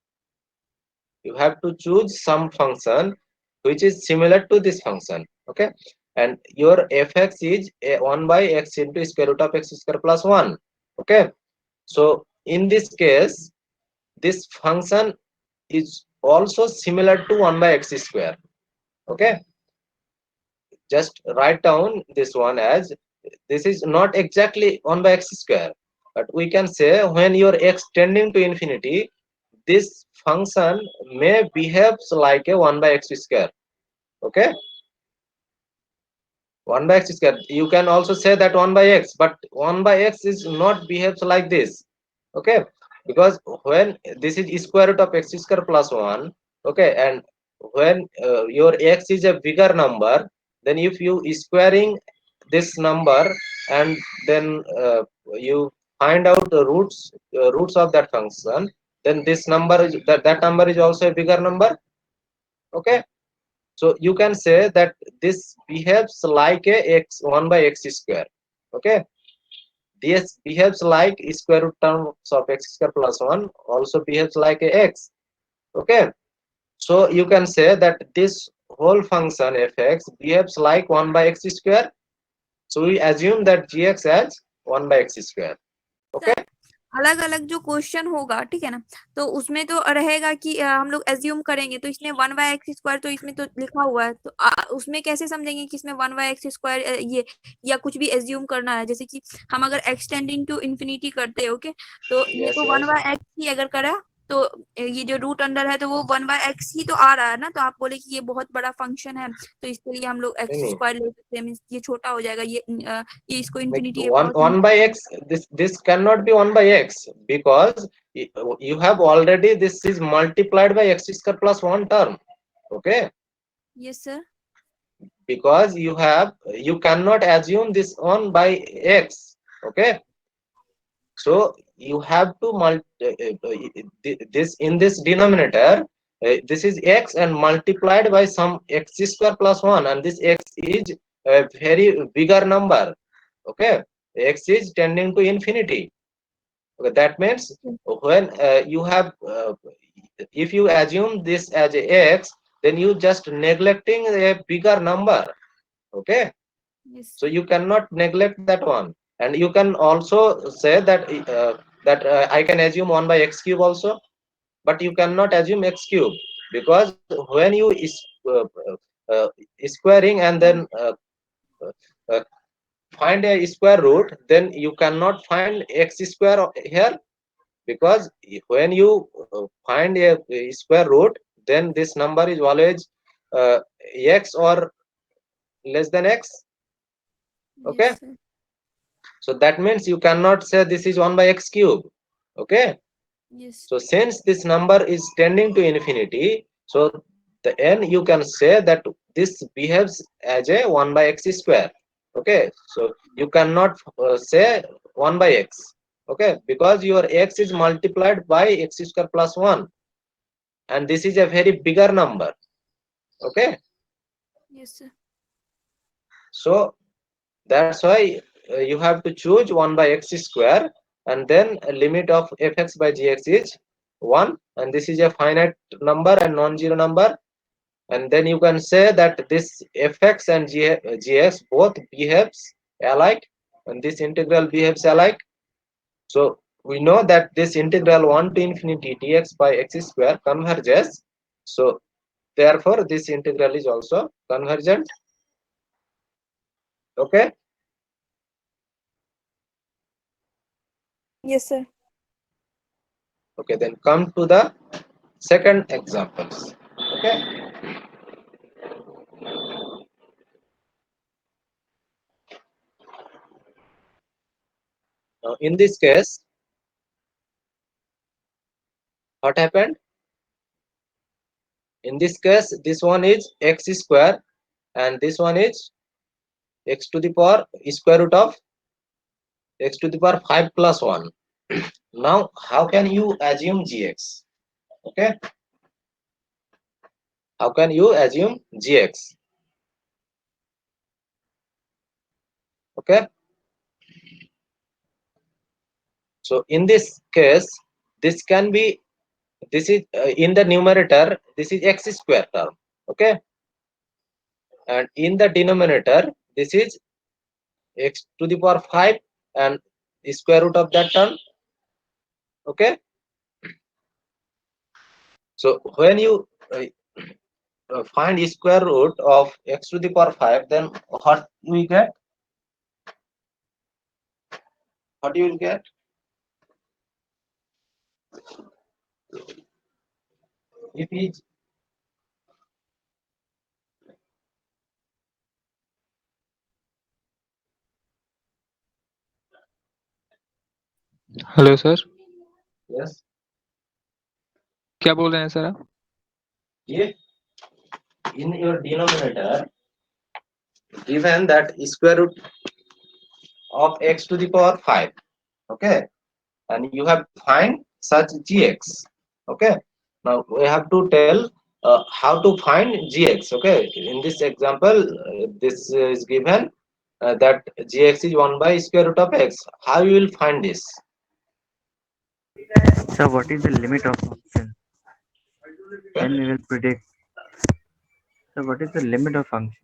you have to choose some function which is similar to this function. Okay, and your fx is 1 by x into square root of x square plus 1. Okay, so in this case this function is also similar to 1 by x square. Okay, just write down this one as this is not exactly 1 by x square, but we can say when you're x tending to infinity, this function may behaves like a 1 by x square. Okay, 1 by x square, you can also say that 1 by x, but 1 by x is not behaves like this. Okay, because when this is square root of x square plus 1, okay, and when your x is a bigger number, then if you squaring this number and then you find out the roots of that function, then this number is that number is also a bigger number. Okay, so you can say that this behaves like a x 1 by x square. Okay, this behaves like square root terms of x square plus 1 also behaves like a x. Okay, so you can say that this whole function fx behaves like 1 by x square. So we assume that gx as 1 by x square. Okay, अलग अलग जो question होगा, ठीक है ना, तो उसमें तो रहेगा कि हम लोग एज्यूम करेंगे, तो इसमें 1/x² तो इसमें तो लिखा हुआ है, तो उसमें कैसे समझेंगे कि इसमें 1/x² ये या कुछ भी एज्यूम करना है, जैसे कि हम अगर एक्सटेंडिंग टू इंफिनिटी करते हैं, ओके, तो ये यस तो यस 1/x ही अगर करा, तो ये जो रूट अंडर है तो वो 1/x ही तो आ रहा है ना, तो आप बोले कि ये बहुत बड़ा फंक्शन है, तो इसके लिए हम लोग नहीं नहीं x² ले सकते हैं, मीन्स ये छोटा हो जाएगा, ये इसको like infinity one by x, this cannot be 1 by x because you have already, this is multiplied by x square plus 1 term. Okay, yes sir, because you cannot assume this 1 by x. Okay, so you have to this in this denominator, this is x and multiplied by some x square plus 1, and this x is a very bigger number. Okay, x is tending to infinity. Okay, that means when you have if you assume this as a x, then you just neglecting a bigger number. Okay, yes so you cannot neglect that one, and you can also say that I can assume 1 by x cube also, but you cannot assume x cube, because when you is squaring and then uh, find a square root, then you cannot find x square here, because when you find a square root, then this number is always x or less than x. Yes Okay, sir, so that means you cannot say this is 1 by x cube. Okay, yes so since this number is tending to infinity, so the n you can say that this behaves as a 1 by x square. Okay, so you cannot say 1 by x. Okay, because your x is multiplied by x square plus 1, and this is a very bigger number. Okay, yes sir, so that's why you have to choose 1 by x square, and then a limit of fx by gx is 1, and this is a finite number and non-zero number, and then you can say that this fx and gx both behaves alike, and this integral behaves alike. So we know that this integral 1 to infinity dx by x square converges, so therefore this integral is also convergent. Okay, yes sir, okay, then come to the second examples. Okay, now in this case, what happened? In this case, this one is x square, and this one is x to the power square root of x to the power 5 plus 1. Now how can you assume gx? Okay, how can you assume gx? Okay, so in this case, this can be, this is in the numerator, this is x square term. Okay, and in the denominator, this is x to the power 5 and square root of that term. Okay, so when you find square root of x to the power 5, then what we get? What you will get? If is hello sir, yes, क्या बोल रहे हैं sir आप? if in your denominator given that square root of x to the power 5, okay, and you have to find such gx. Okay, now we have to tell how to find gx. Okay, in this example, this is given that gx is 1 by square root of x. How you will find this? So what is the limit of function? Then we will predict. So what is the limit of function?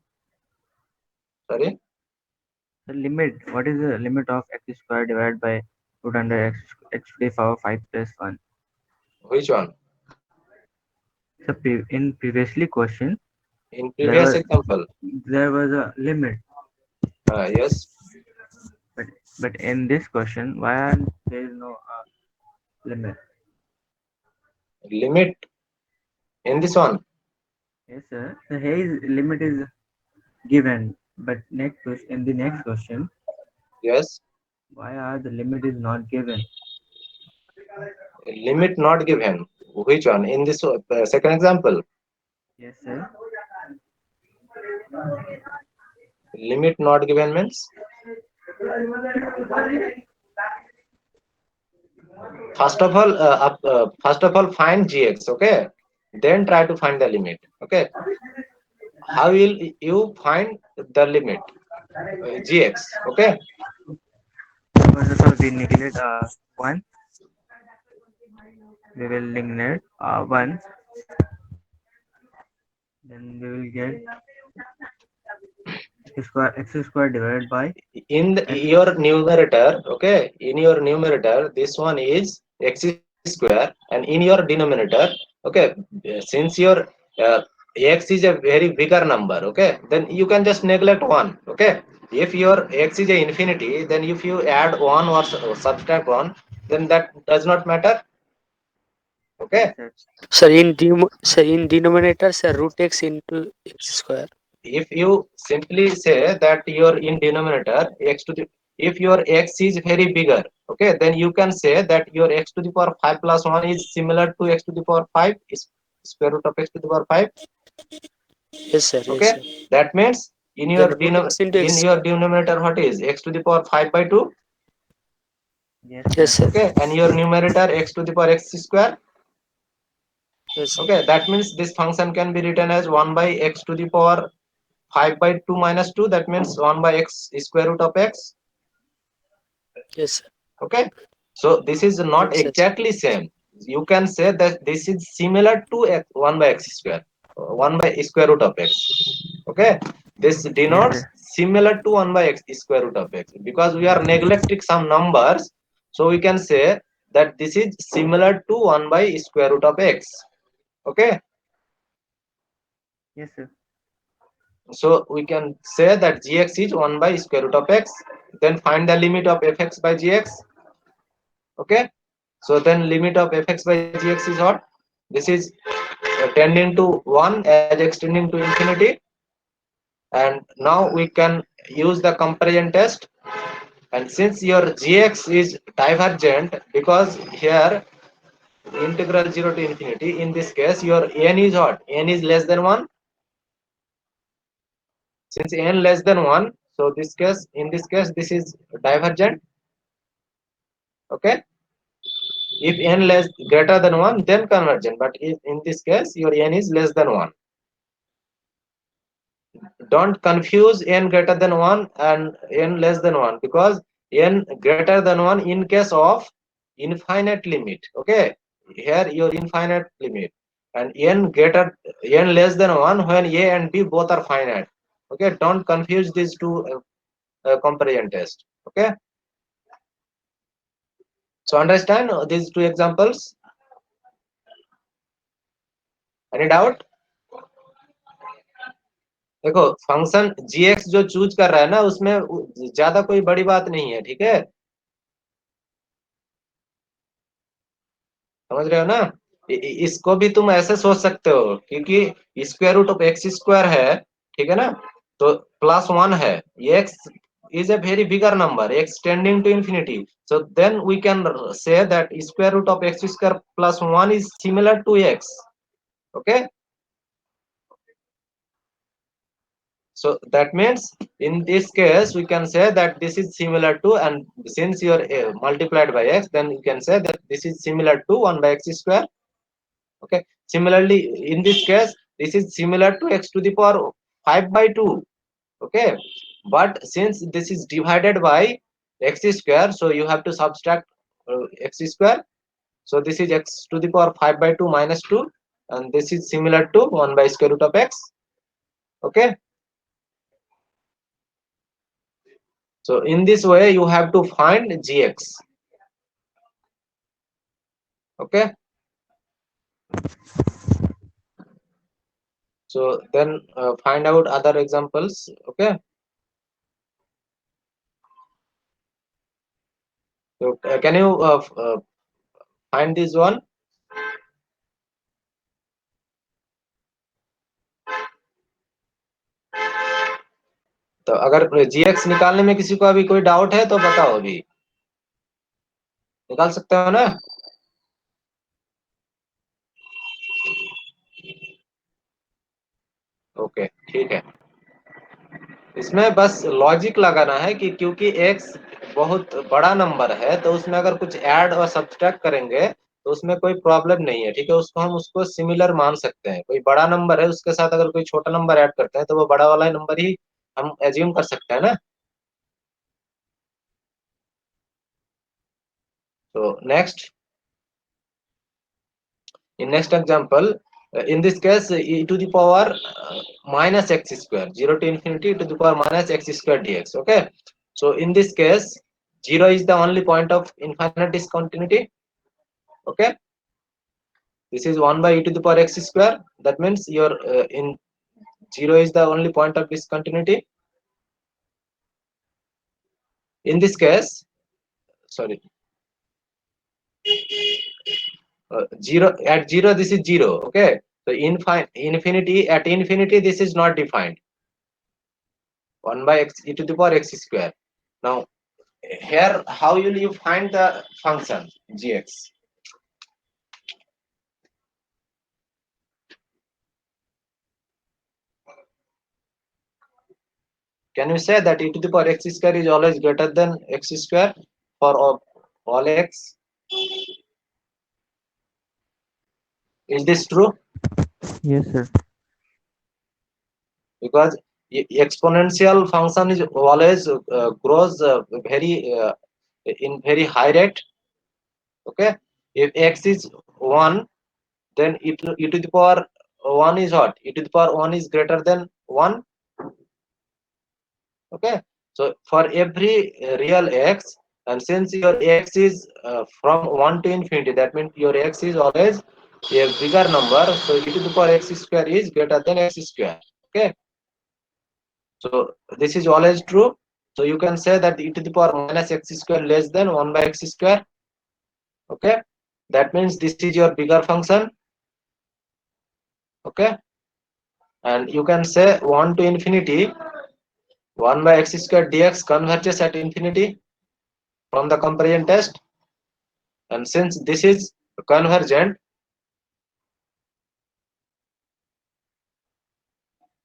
Sorry, The limit. What is the limit of x square divided by put under x to the power 5 plus 1. Which one? So in previously question, In previous example. there was a limit, Yes. but in this question, why are there is no limit? Limit in this one. Yes, sir. The Hayes limit is given, but in the next question, Yes. why are the limit is not given? Limit not given. Which one? In this second example. Yes, sir. Limit not given means first of all find gx. Okay, then try to find the limit. Okay, how will you find the limit? Gx. Okay, First of all, we neglect 1. We will neglect 1. Then we will get x square divided by in x. your numerator. Okay, in your numerator this one is x square, and in your denominator, okay, since your uh, x is a very bigger number, okay, then you can just neglect 1. Okay, if your x is a infinity, then if you add 1 or subtract 1, then that does not matter. Okay, Yes, Sir, in denominator, sir, root x into x square. if you simply say that your in denominator x to the, if your x is very bigger, okay, then you can say that your x to the power 5 plus 1 is similar to x to the power 5 is square root of x to the power 5. Yes, sir. Yes, Okay, sir. that means in Then your root x into in x your square. denominator what is x to the power 5 by 2. yes, Yes, sir. sir. Okay, and your numerator x to the power x square. Yes, sir. Okay, that means this function can be written as 1 by x to the power 5 by 2 minus 2. That means 1 by x square root of x. Yes, sir. Okay, so this is not Yes, yes. exactly same. You can say that this is similar to 1 by x square, 1 by square root of x. Okay, this Yes, denotes sir. similar to 1 by x square root of x. Because we are neglecting some numbers, so we can say that this is similar to 1 by square root of x. Okay, Yes, sir. so we can say that gx is 1 by square root of x. Then find the limit of fx by gx. Okay, so then limit of fx by gx is what? This is tending to 1 as extending to infinity. And now we can use the comparison test. And since your gx is divergent, because here integral 0 to infinity, in this case your n is what? N is less than 1. Since n less than 1, so in this case this is divergent. Okay, if n less greater than 1, then convergent, but in this case your n is less than 1. Don't confuse n greater than 1 and n less than 1, because n greater than 1 in case of infinite limit. Okay, here your infinite limit, and n less than 1 when a and b both are finite. Okay, don't confuse these two comparison test. Okay, so understand these two examples. Any doubt? देखो function gx जो choose कर रहा है ना, उसमें ज्यादा कोई बड़ी बात नहीं है. ठीक है, समझ रहे हो ना? इसको भी तुम ऐसे सोच सकते हो, क्योंकि square root of x square है. ठीक है ना? तो प्लस 1 है. X is a very bigger number, x tending to infinity. So then we can say that square root of x square plus 1 is similar to x. Okay, so that means in this case we can say that this is similar to, and since you are multiplied by x, then you can say that this is similar to 1 by x square. Okay, similarly in this case this is similar to x to the power 5 by 2. Okay, but since this is divided by x square, so you have to subtract x square. So this is x to the power 5 by 2 minus 2, and this is similar to 1 by square root of x. Okay, so in this way you have to find gx. Okay. So then find out other examples. Okay. So can you find this one? तो अगर gx निकालने में किसी को अभी कोई doubt है तो बताओ, अभी निकाल सकते हो ना? ओके, ठीक है। इसमें बस लॉजिक लगाना है कि क्योंकि x बहुत बड़ा नंबर है तो उसमें अगर कुछ ऐड और सब्ट्रैक्ट करेंगे तो उसमें कोई प्रॉब्लम नहीं है, ठीक है। उसको हम उसको सिमिलर मान सकते हैं। कोई बड़ा नंबर है उसके साथ अगर कोई छोटा नंबर ऐड करते हैं तो वो बड़ा वाला नंबर ही हम एज्यूम कर सकते हैं ना। तो next, in next example, in this case e to the power minus x square, 0 to infinity to the power minus x square dx. Okay, so in this case 0 is the only point of infinite discontinuity. Okay, this is 1 by e to the power x square. That means your in 0 is the only point of discontinuity. In this case, sorry, 0 at 0 this is 0. Okay, so infinity, at infinity this is not defined, 1 by x e to the power x square. Now here how will you find the function gx? Can you say that e to the power x square is always greater than x square for all x? Is this true? Yes, sir. Because exponential function is always grows very in very high rate. Okay, if x is 1, then e to the power 1 is what? E to the power 1 is greater than 1. Okay, so for every real x, and since your x is from 1 to infinity, that means your x is always a bigger number, so e to the power x square is greater than x square. Okay, so this is always true. So you can say that e to the power minus x square less than 1 by x square. Okay, that means this is your bigger function. Okay, and you can say 1 to infinity 1 by x square dx converges at infinity from the comparison test, and since this is convergent,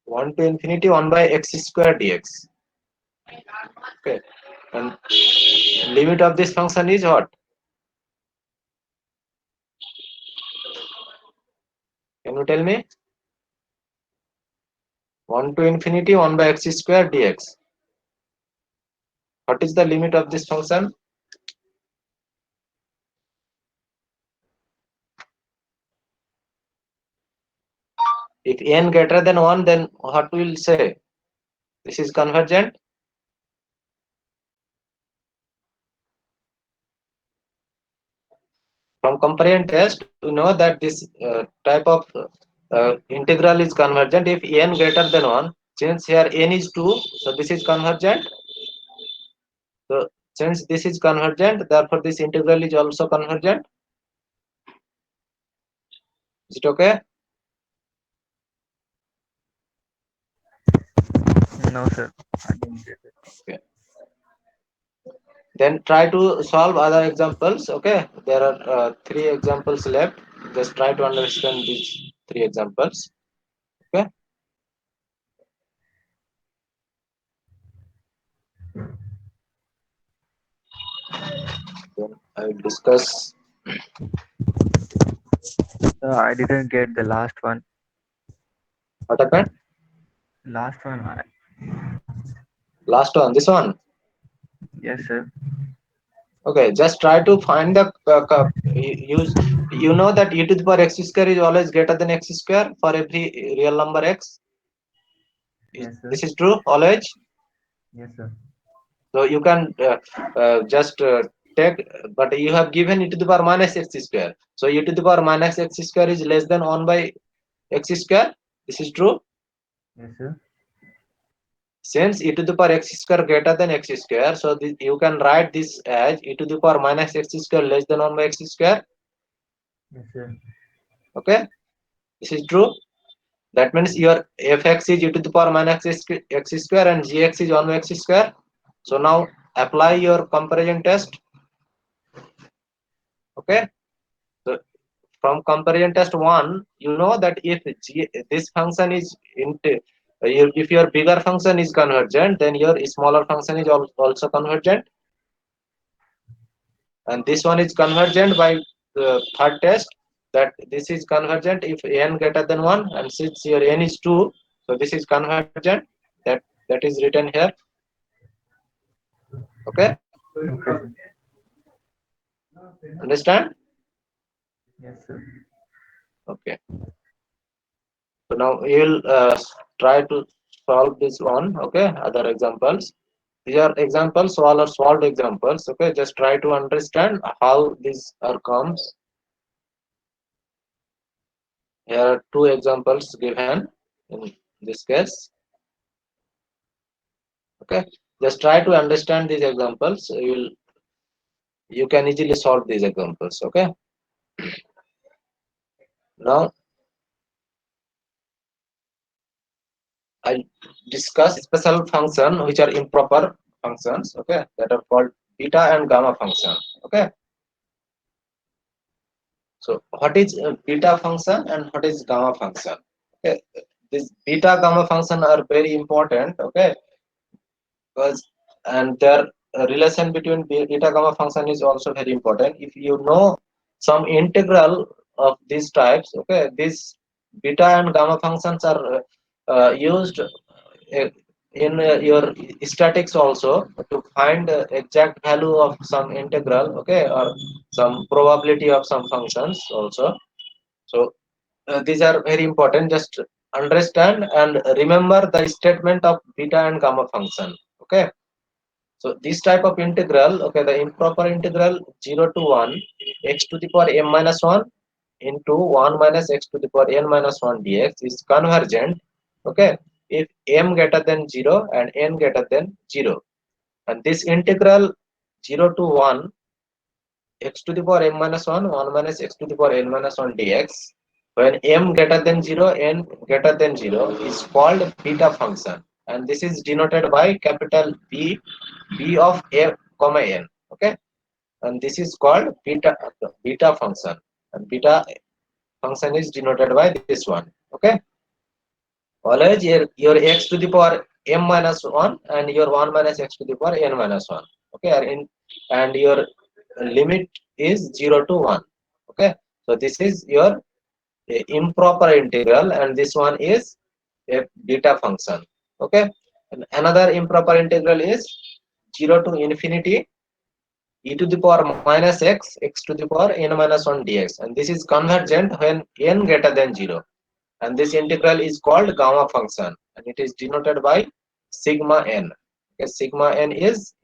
1 to infinity 1 by x square dx. Okay, and limit of this function is what? Can you tell me? 1 to infinity 1 by x square dx. What is the limit of this function? If n greater than 1, then what will say? This is convergent. From comparison test, we know that this type of integral is convergent if n greater than 1. Since here n is 2, so this is convergent. So since this is convergent, therefore this integral is also convergent. Is it okay? No, sir. I didn't get it. Okay. Then try to solve other examples. Okay, there are 3 examples left. Just try to understand these 3 examples. Okay. Then I will discuss. I didn't get the last one. What happened? Last one. Last one. This one. Yes, sir. Okay, just try to find the use. You know that e to the power x square is always greater than x square for every real number x. Yes, sir. This is true always. Yes, sir. So you can just take, but you have given e to the power minus x square. So e to the power minus x square is less than 1 by x square. This is true. Yes, sir. Since e to the power x square greater than x square, so this, you can write this as e to the power minus x square less than 1 by x square. Yes, sir. Okay, this is true. That means your fx is e to the power minus x square and gx is 1 by x square. So now apply your comparison test. Okay, so from comparison test 1, you know that if this function is if your bigger function is convergent, then your smaller function is also convergent, and this one is convergent by the third test, that this is convergent if n greater than 1, and since your n is 2, so this is convergent. That is written here. Okay, Okay, sir. understand? Yes, sir. Okay, so now we will try to solve this one. Okay, other examples. These are examples, all are solved examples. Okay, just try to understand how these are comes. Here are two examples given in this case. Okay, just try to understand these examples. You can easily solve these examples. Okay, now I discuss special function which are improper functions. Okay, that are called beta and gamma function. Okay, so what is beta function and what is gamma function? Okay, this beta gamma function are very important. Okay, because and their relation between beta gamma function is also very important. If you know some integral of these types, okay, these beta and gamma functions are used in your statics also to find exact value of some integral, okay, or some probability of some functions also. So these are very important. Just understand and remember the statement of beta and gamma function. Okay, so this type of integral, okay, the improper integral 0 to 1 x to the power m minus 1 into 1 minus x to the power n minus 1 dx is convergent, okay, if m greater than 0 and n greater than 0. And this integral 0 to 1 x to the power m minus 1, 1 minus x to the power n minus 1 dx, when m greater than 0, n greater than 0 is called beta function. And this is denoted by capital B, B of f comma n. Okay, and this is called beta function, and beta function is denoted by this one. Okay, always your x to the power m minus 1 and your 1 minus x to the power n minus 1. Okay, and your limit is 0 to 1. Okay, so this is your improper integral, and this one is a beta function. Okay, and another improper integral is 0 to infinity e to the power minus x, x to the power n minus 1 dx, and this is convergent when n greater than 0, and this integral is called gamma function, and it is denoted by sigma n. Okay, sigma n is,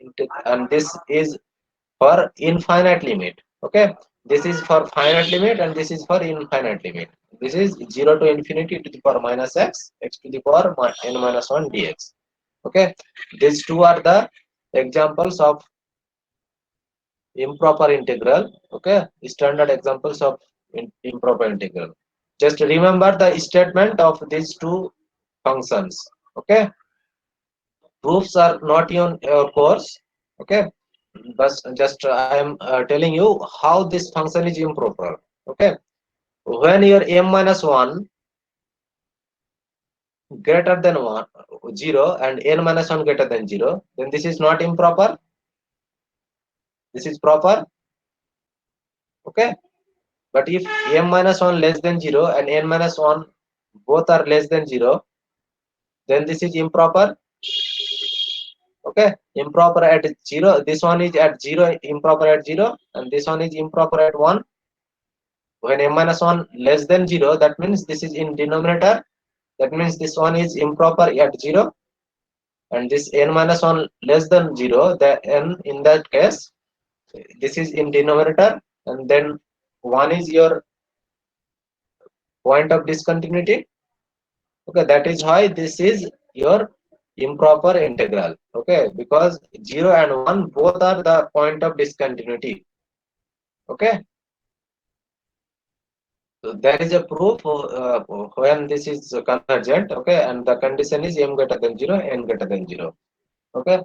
and this is for infinite limit. Okay, this is for finite limit and this is for infinite limit. This is 0 to infinity to the power minus x, x to the power n minus 1 dx. Okay, these two are the examples of improper integral. Okay, standard examples of improper integral. Just remember the statement of these two functions. Okay, proofs are not in your course. Okay, but just I am telling you how this function is improper. Okay, when your m minus 1 greater than 0 and n minus 1 greater than 0, then this is not improper, this is proper. Okay, but if m minus 1 less than 0 and n minus 1 both are less than 0, then this is improper. Okay, improper at 0, this one is at 0, improper at 0, and this one is improper at 1. When m minus 1 less than 0, that means this is in denominator, that means this one is improper at 0, and this n minus 1 less than 0, the n in that case, This is in denominator, and then 1 is your point of discontinuity. Okay, that is why this is your improper integral. Okay, because 0 and 1 both are the point of discontinuity. Okay, so there is a proof when this is convergent. Okay, and the condition is m greater than 0, n greater than 0. Okay,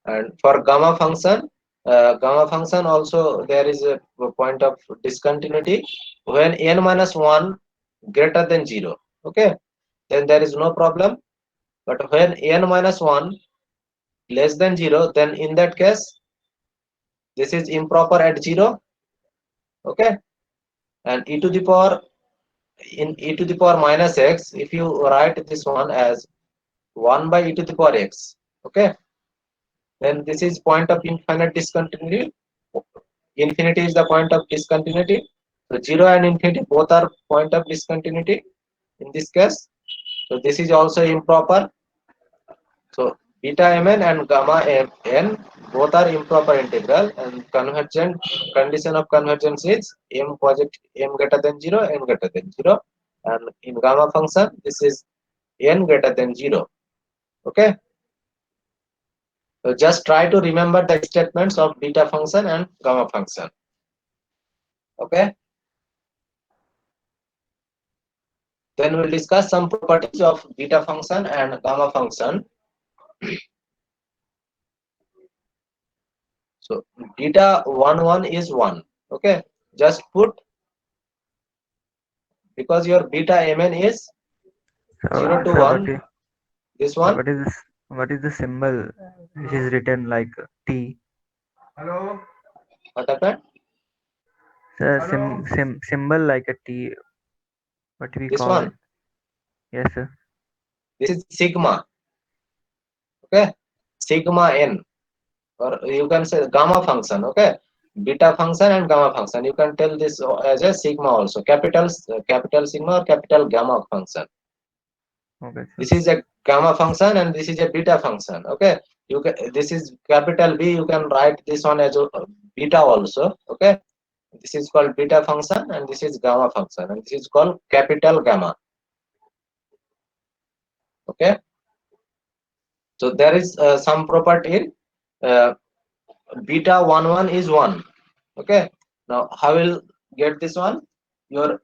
and for gamma function also there is a point of discontinuity when n minus 1 greater than 0. Okay, then there is no problem. But when n minus 1 less than 0, then in that case this is improper at 0. Okay, and e to the power minus x, if you write this one as 1 by e to the power x, okay, then this is point of infinite discontinuity. Infinity is the point of discontinuity. So 0 and infinity both are point of discontinuity in this case. So this is also improper. So beta mn and gamma n both are improper integral, and convergent condition of convergence is m greater than 0, n greater than 0, and in gamma function this is n greater than 0. Okay, so just try to remember the statements of beta function and gamma function. Okay, then we'll discuss some properties of beta function and gamma function. So beta 1 is 1. Okay, just put, because your beta mn is 0 to 1, this one. What is the symbol which is written like T? What happened? Sir, symbol like a T. What we This call one. it? Yes, sir. This is sigma. Okay, sigma n, or you can say gamma function. Okay, beta function and gamma function. You can tell this as a sigma also. Capital sigma or capital gamma function. Okay, sir. This is a gamma function and this is a beta function. Okay, this is capital B. You can write this one as a beta also. Okay, this is called beta function and this is gamma function, and this is called capital gamma. Okay, so there is some property in beta 1 is 1. Okay, now how will get this one? Your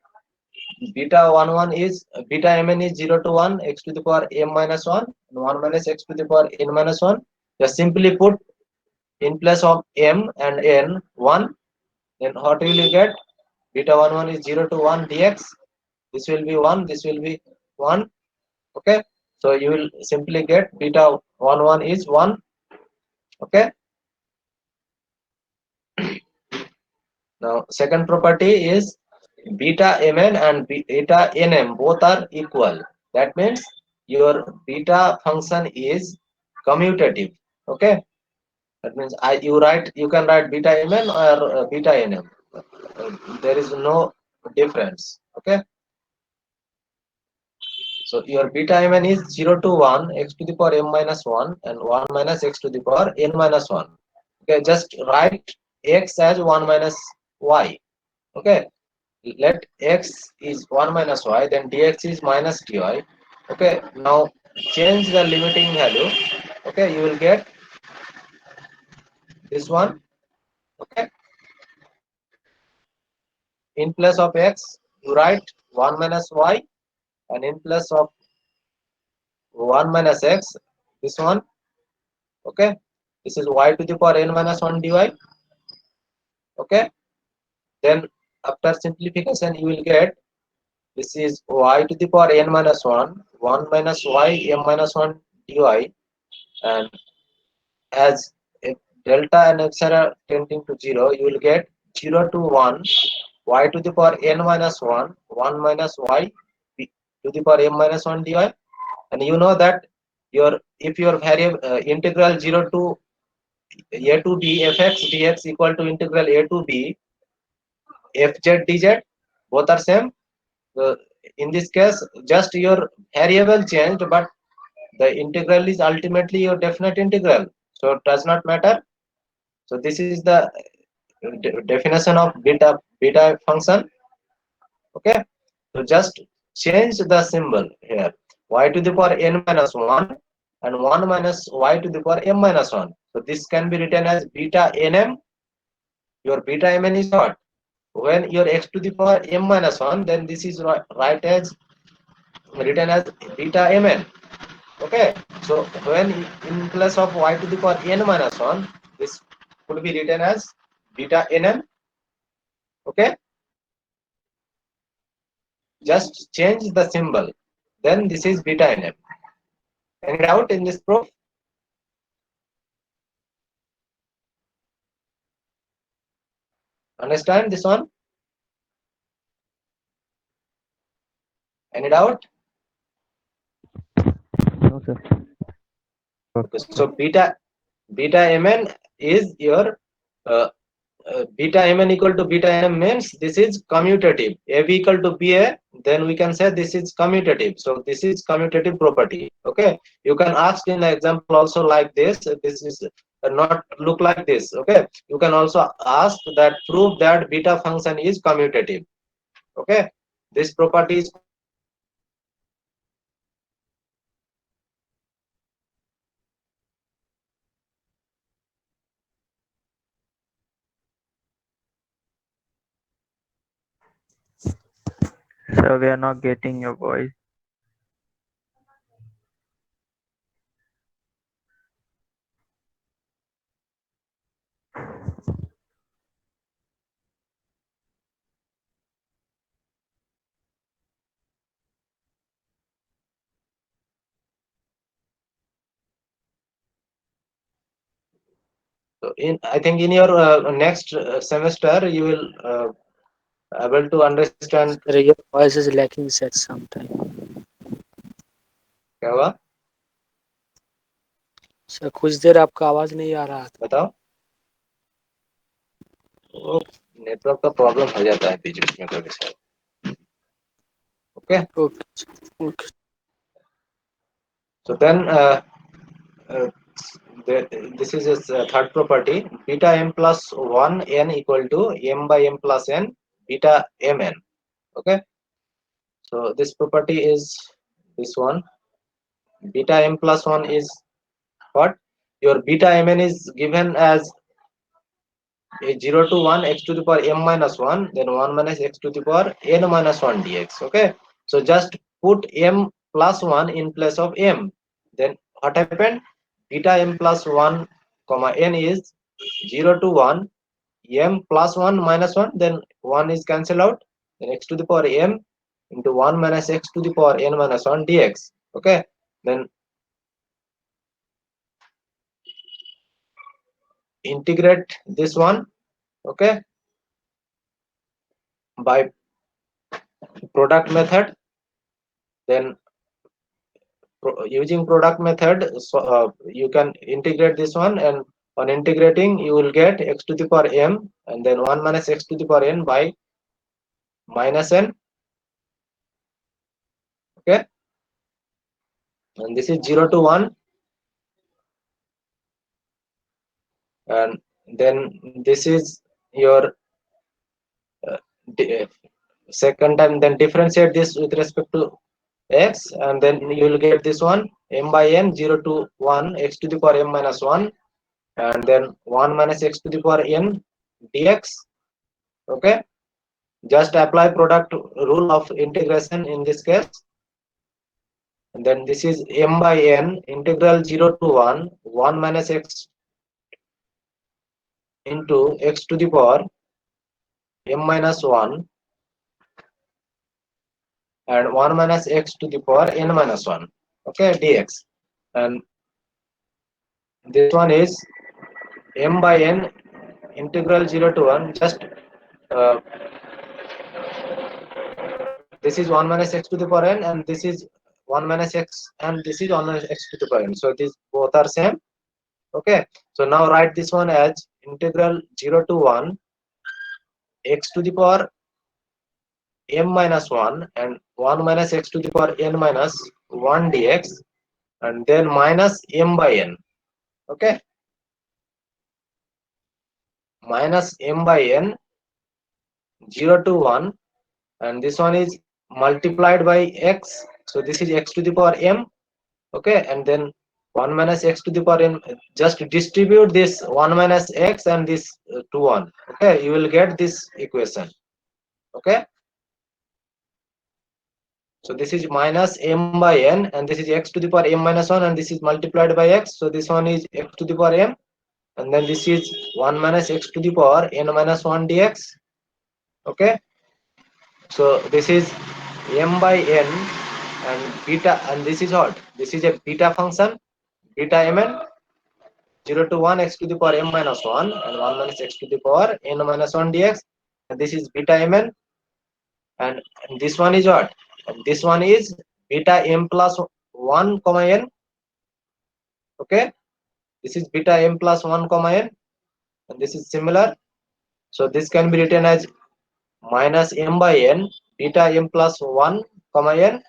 beta 1 is beta mn is 0 to 1 x to the power m minus 1 and 1 minus x to the power n minus 1. Just simply put in place of m and n 1, then what will you get? Beta 1 is 0 to 1 dx. This will be 1, this will be 1. Okay, so you will simply get beta 1 is 1. Okay, now second property is beta mn and beta nm both are equal. That means your beta function is commutative. Okay, that means you can write beta mn or beta nm. There is no difference. Okay, so your beta mn is 0 to 1 x to the power m minus 1 and 1 minus x to the power n minus 1. Okay, just write x as 1 minus y. Okay, let x is 1 minus y, then dx is minus dy. Okay, now change the limiting value. Okay, you will get this one. Okay, in place of x you write 1 minus y, and in place of 1 minus x this one. Okay, this is y to the power n minus 1 dy. Okay, then after simplification you will get this is y to the power n minus 1 1 minus y m minus 1 dy, and as if delta and etc tending to 0, you will get 0 to 1 y to the power n minus 1 1 minus y to the power m minus 1 dy. And you know that if your variable integral 0 to a to b fx dx equal to integral a to b fz dz, both are same. In this case just your variable changed, but the integral is ultimately your definite integral. So it does not matter. So this is the definition of beta function. Okay, so just change the symbol here, y to the power n minus 1 and 1 minus y to the power m minus 1. So this can be written as beta nm. Your beta mn is what? When your x to the power m minus 1, then this is written as beta mn. Okay, so when in place of y to the power n minus 1, this could be written as beta nm. Okay, just change the symbol, then this is beta nm. Any doubt in this proof? Understand this one? Any doubt? No, sir. Okay, so beta mn is your beta mn equal to beta nm means this is commutative. AB equal to BA, then we can say this is commutative. So this is commutative property. Okay, you can ask in the example also like this. This is not look like this. Okay, you can also ask that prove that beta function is commutative. Okay, this property is Sir, we are not getting your voice. in, I think in your next semester you will able to understand. Sir, your voice is lacking at some time. क्या हुआ sir कुछ देर आपका आवाज नहीं आ रहा था. बताओ. वो नेटवर्क का प्रॉब्लम हो जाता है बीच बीच में कभी से. Okay, Okay. so then this is its third property, beta m plus 1 n equal to m by m plus n beta mn. Okay, so this property is this one. Beta m plus 1 is what? Your beta mn is given as a 0 to 1 x to the power m minus 1, then 1 minus x to the power n minus 1 dx. Okay, so just put m plus 1 in place of m. Then what happened? Beta m plus 1 comma n is 0 to 1, m plus 1 minus 1, then 1 is cancelled out, then x to the power m into 1 minus x to the power n minus 1 dx. Okay, then integrate this one. Okay, by product method. Then using product method, so you can integrate this one, and on integrating you will get x to the power m and then 1 minus x to the power n by minus n. Okay, and this is 0 to 1, and then this is your second time. Then differentiate this with respect to x, and then you will get this one, m by n 0 to 1 x to the power m minus 1, and then 1 minus x to the power n dx. Okay, just apply product rule of integration in this case, and then this is m by n integral 0 to 1 minus x into x to the power m minus 1 and 1 minus x to the power n minus 1. Okay, dx, and this one is m by n integral 0 to 1, just this is 1 minus x to the power n, and this is 1 minus x, and this is 1 minus x to the power n. So these both are same. Okay, so now write this one as integral 0 to 1 x to the power m minus 1 and 1 minus x to the power n minus 1 dx, and then minus m by n. Okay, minus m by n 0 to 1, and this one is multiplied by x, so this is x to the power m. Okay, and then 1 minus x to the power n, just distribute this 1 minus x and this to 1. Okay, you will get this equation. Okay, so this is minus m by n, and this is x to the power m minus 1, and this is multiplied by x, so this one is x to the power m, and then this is 1 minus x to the power n minus 1 dx. Okay, so this is m by n and beta, and this is what? This is a beta function, beta mn, 0 to 1 x to the power m minus 1 and 1 minus x to the power n minus 1 dx, and this is beta mn, and this one is what? And this one is beta m plus 1 comma n. Okay, this is beta m plus 1 comma n, and this is similar, so this can be written as minus m by n beta m plus 1 comma n.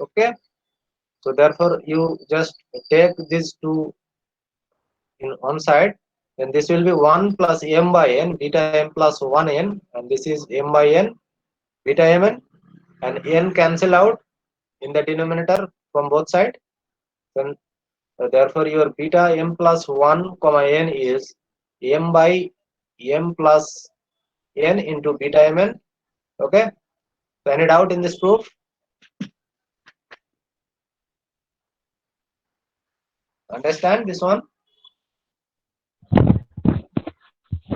Okay, so therefore you just take these two in one side, then this will be 1 plus m by n beta m plus 1 n, and this is m by n beta mn, and n cancel out in the denominator from both sides. Then therefore your beta m plus 1 comma n is m by m plus n into beta mn. Okay, so any doubt in this proof? Understand this one?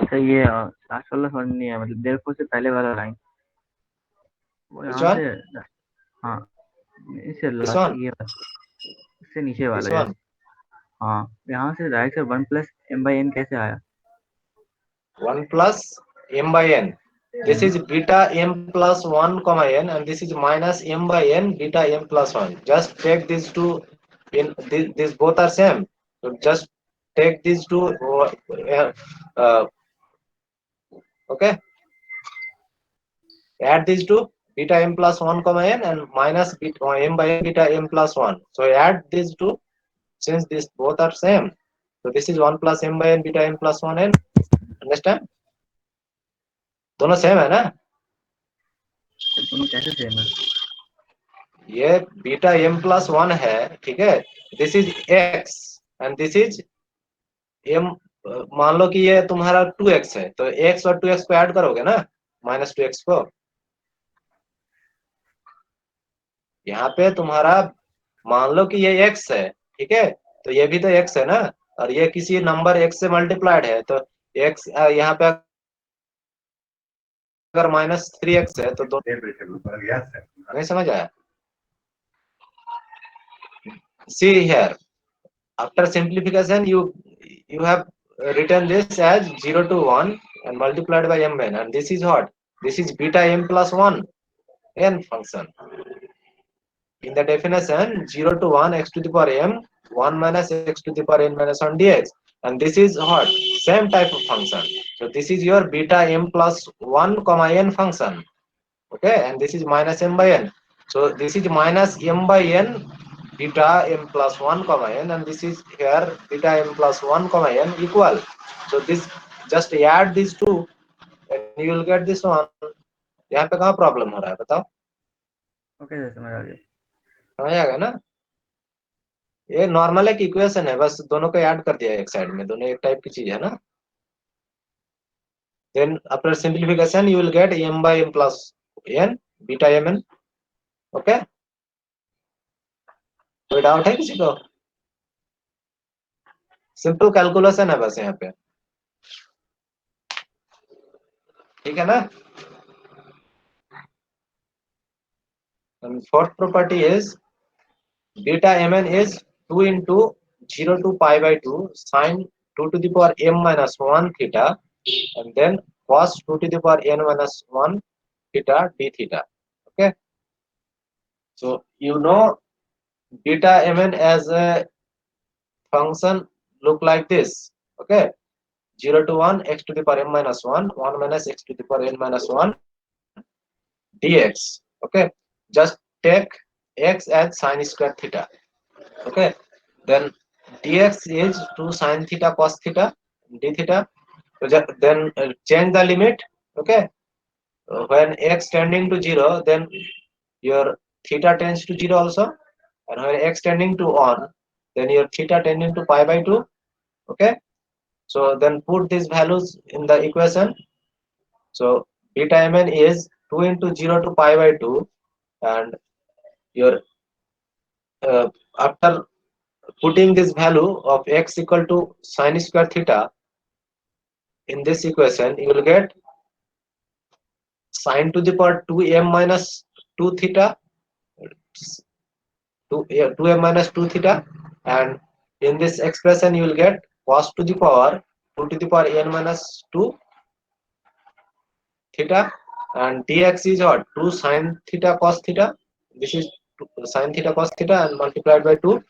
Sir ये last वाला समझ नहीं है, मतलब देर से पहले वाला line वो Which यहाँ one? से, हाँ इससे This लास्ट one? ये वाला, इससे नीचे This वाला one? हाँ यहाँ से डायरेक्ट से 1 प्लस m by n कैसे आया? 1 plus m by n. This is beta m plus 1 comma n, and this is minus m by n beta m plus 1. Just take these two in these both are same, so just take these two okay, add these two, beta m plus 1 comma n and minus beta m by n beta m plus 1. So add these two, since these both are same, so this is 1 plus m by n beta m plus 1 n. Understand? दोनों same है ना? दोनों कैसे same है? ये beta m plus 1 है, ठीक है, this is x and this is m, मान लो कि ये तुम्हारा 2x है, तो x और 2x को ऐड करोगे ना, माइनस 2x को, यहाँ पे तुम्हारा मान लो कि ये x है, ठीक है, तो ये भी तो x है ना, और ये किसी नंबर x से मल्टीप्लाइड है, तो x यहाँ पे अगर माइनस 3x है तो नहीं समझ आया? See here, after simplification you have written this as 0 to 1 and multiplied by m n, and this is what? This is beta m plus 1 n function. In the definition, 0 to 1 x to the power m 1 minus x to the power n minus 1 dx, and this is what? Same type of function. So this is your beta m plus 1 comma n function. Okay, and this is minus m by n, so this is minus m by n beta m plus 1 comma n, and this is here beta m plus 1 comma n equal, so this just add these two and you will get this one. यहाँ पे कहाँ problem हो रहा है बताओ? Okay sir समझ आ गया. समझ आ गया ना? ये नॉर्मल एक इक्वेशन है, बस दोनों को ऐड कर दिया एक साइड में, दोनों एक टाइप की चीज है ना. Then after simplification you will get m by m plus n beta mn. Okay, कोई डाउट है किसी को? सिंपल कैलकुलेशन है बस यहाँ पे, ठीक है ना? And fourth property is beta mn is 2 into 0 to pi by 2 sine 2 to the power m minus 1 theta, and then cos 2 to the power n minus 1 theta d theta. Okay, so you know beta mn as a function look like this. Okay, 0 to 1 x to the power m minus 1 1 minus x to the power n minus 1 dx. Okay, just take x as sine square theta. Okay, then dx is 2 sine theta cos theta d theta, So then change the limit. Okay. When x tending to 0, then your theta tends to 0 also, and when x tending to 1, then your theta tending to pi by 2. Okay. So then put these values in the equation. So beta mn is 2 into 0 to pi by 2, and your after putting this value of x equal to sine square theta in this equation, you will get sine to the power 2m minus 2 theta, 2m minus 2 theta, and in this expression you will get cos to the power 2 to the power n minus 2 theta, and dx is what, 2 sine theta cos theta. This is sine theta cos theta and multiplied by 2.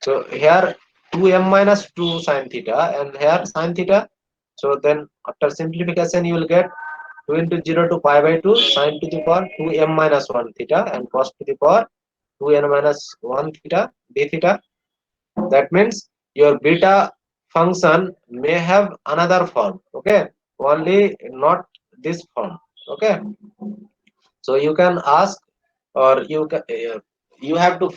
So here 2m minus 2 sine theta, and here sine theta. So then after simplification you will get 2 into 0 to pi by 2 sine to the power 2m minus 1 theta and cos to the power 2n minus 1 theta d theta. That means your beta function may have another form. Okay. Only not this form. Okay. So you can ask, or you have to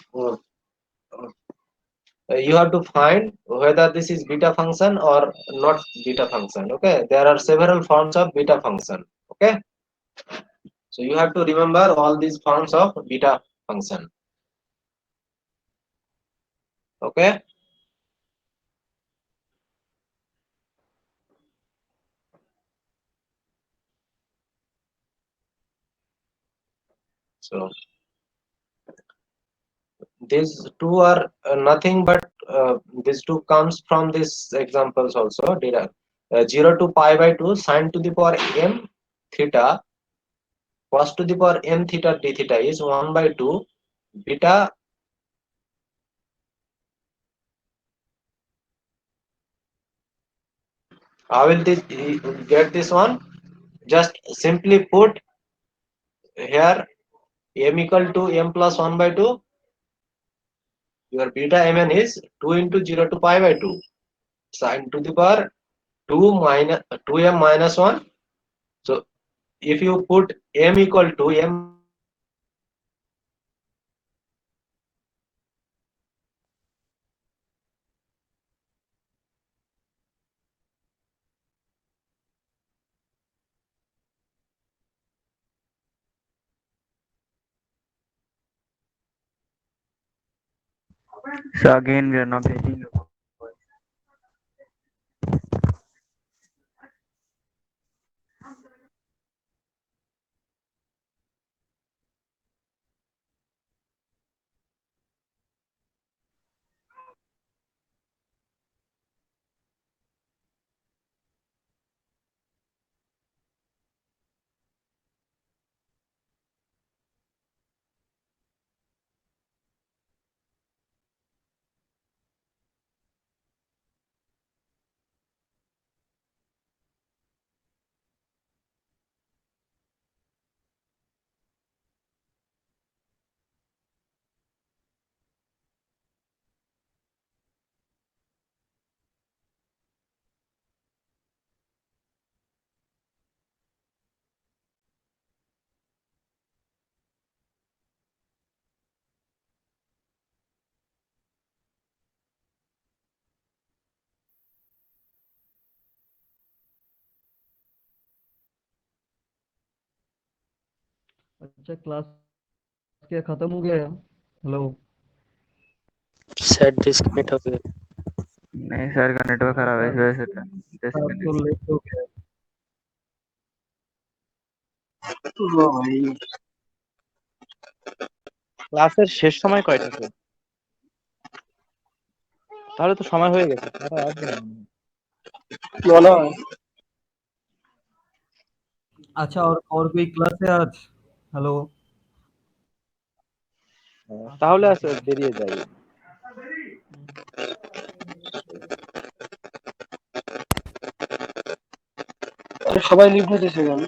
you have to find whether this is beta function or not beta function. Okay. There are several forms of beta function. Okay. So you have to remember all these forms of beta function. Okay. So these two are nothing but these two comes from this examples also. 0 to pi by 2 sine to the power m theta cos to the power n theta d theta is 1 by 2 beta. How will this get this one? Just simply put here m equal to m plus 1 by 2. Your beta mn is 2 into 0 to pi by 2 sine to the power 2 minus 2m minus 1. So if you put m equal to m, So again, we are not getting you. अच्छा class क्या खत्म हो गया? Hello sir disconnect हो गया। नहीं sir का network खराब है, इस वजह से था। 10 आप तो मिनट लेट हो गया। ভাই ক্লাসের শেষ সময় কয়টাতে? তাহলে তো সময় হয়ে গেছে, তারা আসবে না। मना अच्छा और कोई क्लास है आज? हेलो তাহলে আছে বেরিয়ে যাই। সবাই লিভ হতেছে কেন?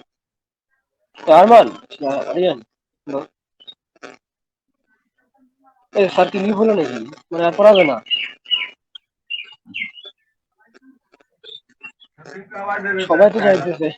আরমান আরিয়ান স্যার কি লিভ হলো নাকি? মানে আর পড়াবে না? সবাই তো যাইতেছে।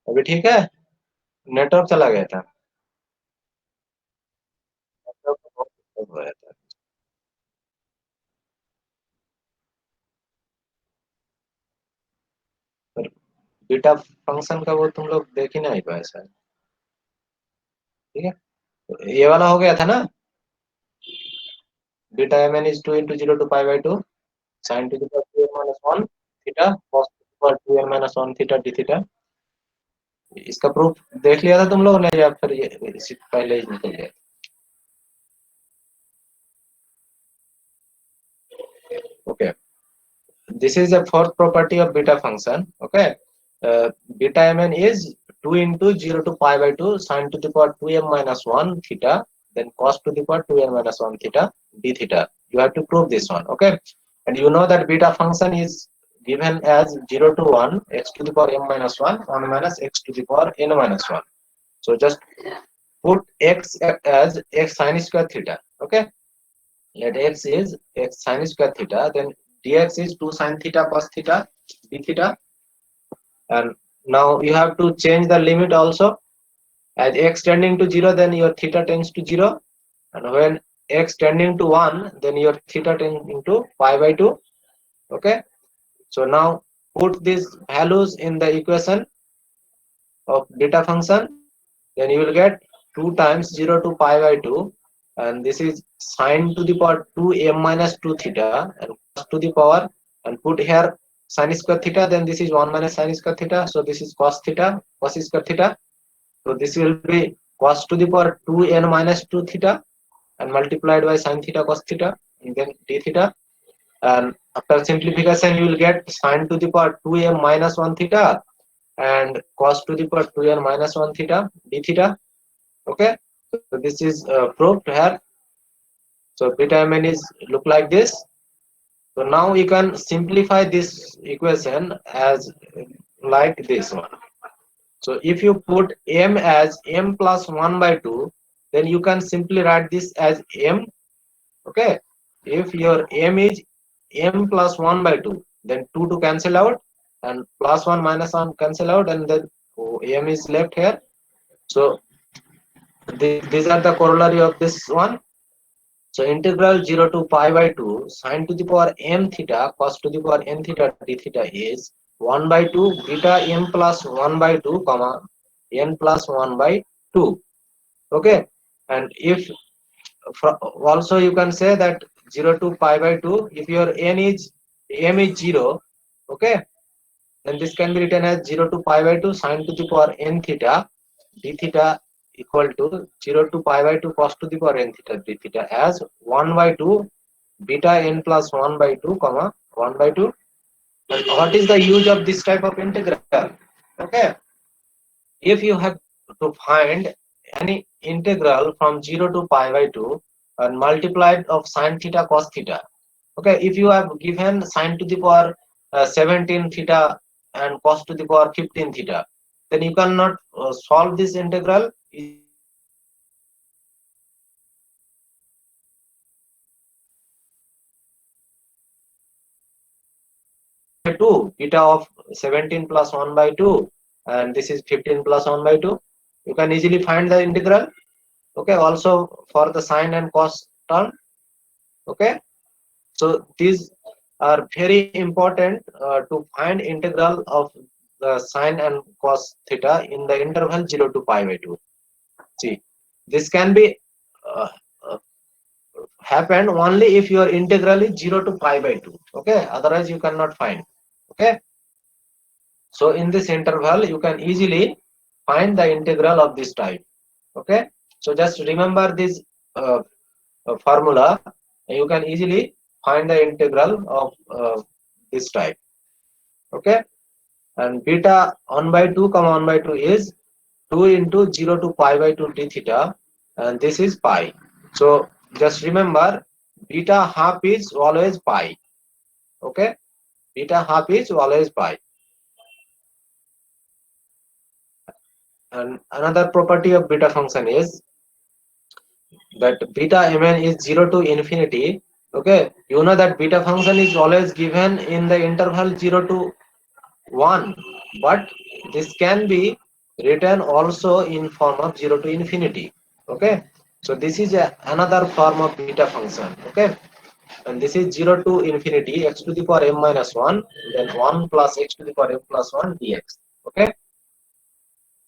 अभी ठीक है? नेटवर्क चला गया था। नेटवर्क को बहुत दिक्कत हो रहा था। पर बीटा फंक्शन का वो तुम लोग देख ही नहीं पाए शायद। ठीक है, तो ये वाला हो गया था ना, beta mn is 2 into 0 to pi by 2 sin to the power 2n minus 1 theta cos to the power 2n minus 1 theta d theta। इसका प्रूफ देख लिया था तुम लोगों ने या फिर ये इसी पहले ही निकल गया? Okay, this is the fourth property of beta function. Okay, beta mn is 2 into 0 to pi by 2 sin to the power 2m minus 1 theta then cos to the power 2n minus 1 theta d theta. You have to prove this one. Okay, and you know that beta function is given as 0 to 1 x to the power m minus 1 1 minus x to the power n minus 1. So just put x as x sin square theta. Okay, let x is x sin square theta, then dx is 2 sin theta cos theta d theta, and now you have to change the limit also. As x tending to 0, then your theta tends to 0, and when x tending to 1, then your theta tending to pi by 2. Okay, so now put these values in the equation of beta function, then you will get 2 times 0 to pi by 2, and this is sine to the power 2m minus 2 theta and cos to the power, and put here sin square theta, then this is 1 minus sin square theta, so this is cos theta cos square theta, so this will be cos to the power 2n minus 2 theta and multiplied by sin theta cos theta and then d theta, and after simplification you will get sin to the power 2m minus 1 theta and cos to the power 2n minus 1 theta d theta. Okay, so this is proved here. So beta mn is look like this. So now you can simplify this equation as like this one. So if you put m as m plus 1 by 2, then you can simply write this as m. Okay, if your m is m plus 1 by 2, then 2 to cancel out and plus 1 minus 1 cancel out, and then m is left here. So these are the corollary of this one. So integral 0 to pi by 2 sin to the power m theta cos to the power n theta d theta is 1 by 2 beta m plus 1 by 2 comma n plus 1 by 2. Okay, and if also you can say that 0 to pi by 2, if your m is 0, okay, then this can be written as 0 to pi by 2 sin to the power n theta d theta equal to 0 to pi by 2 cos to the power n theta d theta as 1 by 2 beta n plus 1 by 2 comma 1 by 2. And what is the use of this type of integral? Okay, if you have to find any integral from 0 to pi by 2 and multiplied of sin theta cos theta. Okay, if you have given sin to the power 17 theta and cos to the power 15 theta, then you cannot solve this integral. 2 beta of 17 plus 1 by 2, and this is 15 plus 1 by 2. you can easily find the integral. Okay, also for the sine and cos term. Okay, so these are very important to find integral of the sine and cos theta in the interval 0 to pi by 2. See, this can be uh, uh, happen only if your integral is 0 to pi by 2. Okay, otherwise you cannot find. Okay, so in this interval you can easily find the integral of this type. Okay, so just remember this formula, you can easily find the integral of this type. Okay, and beta 1 by 2 comma 1 by 2 is 2 into 0 to pi by 2 d theta, and this is pi. So just remember, beta half is always pi. Okay, beta half is always pi. And another property of beta function is that beta mn is 0 to infinity. Okay, you know that beta function is always given in the interval 0 to 1, but this can be written also in form of 0 to infinity. Okay, so this is another form of beta function. Okay, and this is 0 to infinity x to the power m minus 1, then 1 plus x to the power m plus 1 dx. Okay,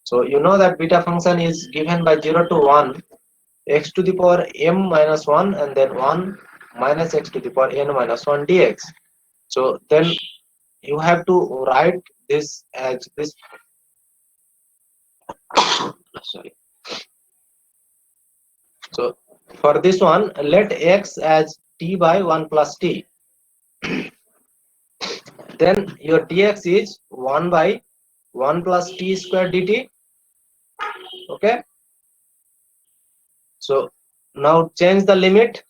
so you know that beta function is given by 0 to 1 x to the power m minus 1 and then 1 minus x to the power n minus 1 dx. So then you have to write this as this. Sorry. So for this one, let x as t by 1 plus t. Then your dx is 1 by 1 plus t square dt. Okay, so now change the limit.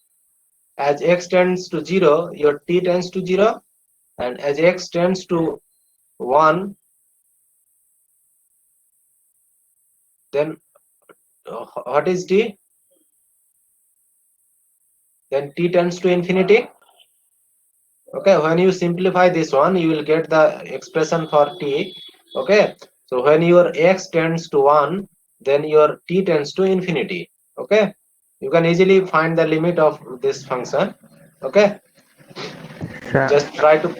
As x tends to 0, your t tends to 0, and as x tends to 1, then what is t? Then t tends to infinity. Okay, when you simplify this one, you will get the expression for t. Okay, so when your x tends to 1, then your t tends to infinity. Okay, you can easily find the limit of this function. Okay, Sir, just try to,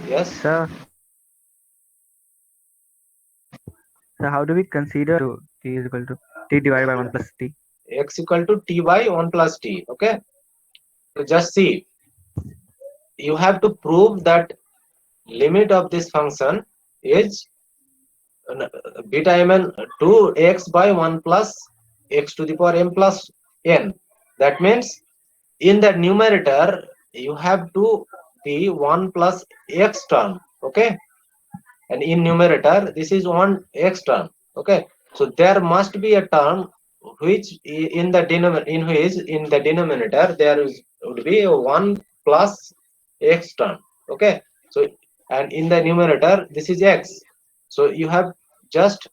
yes. sir, so how do we consider t is equal to t divided by 1 plus t? X equal to t by 1 plus t. Okay, so just see, you have to prove that limit of this function is beta mn 2x by 1 plus x to the power m plus n. That means in the numerator you have to be 1 plus x term. Okay, and in numerator this is 1 x term. Okay, so there must be a term which in the denominator there would be a 1 plus x term. Okay, so and in the numerator this is x, so you have just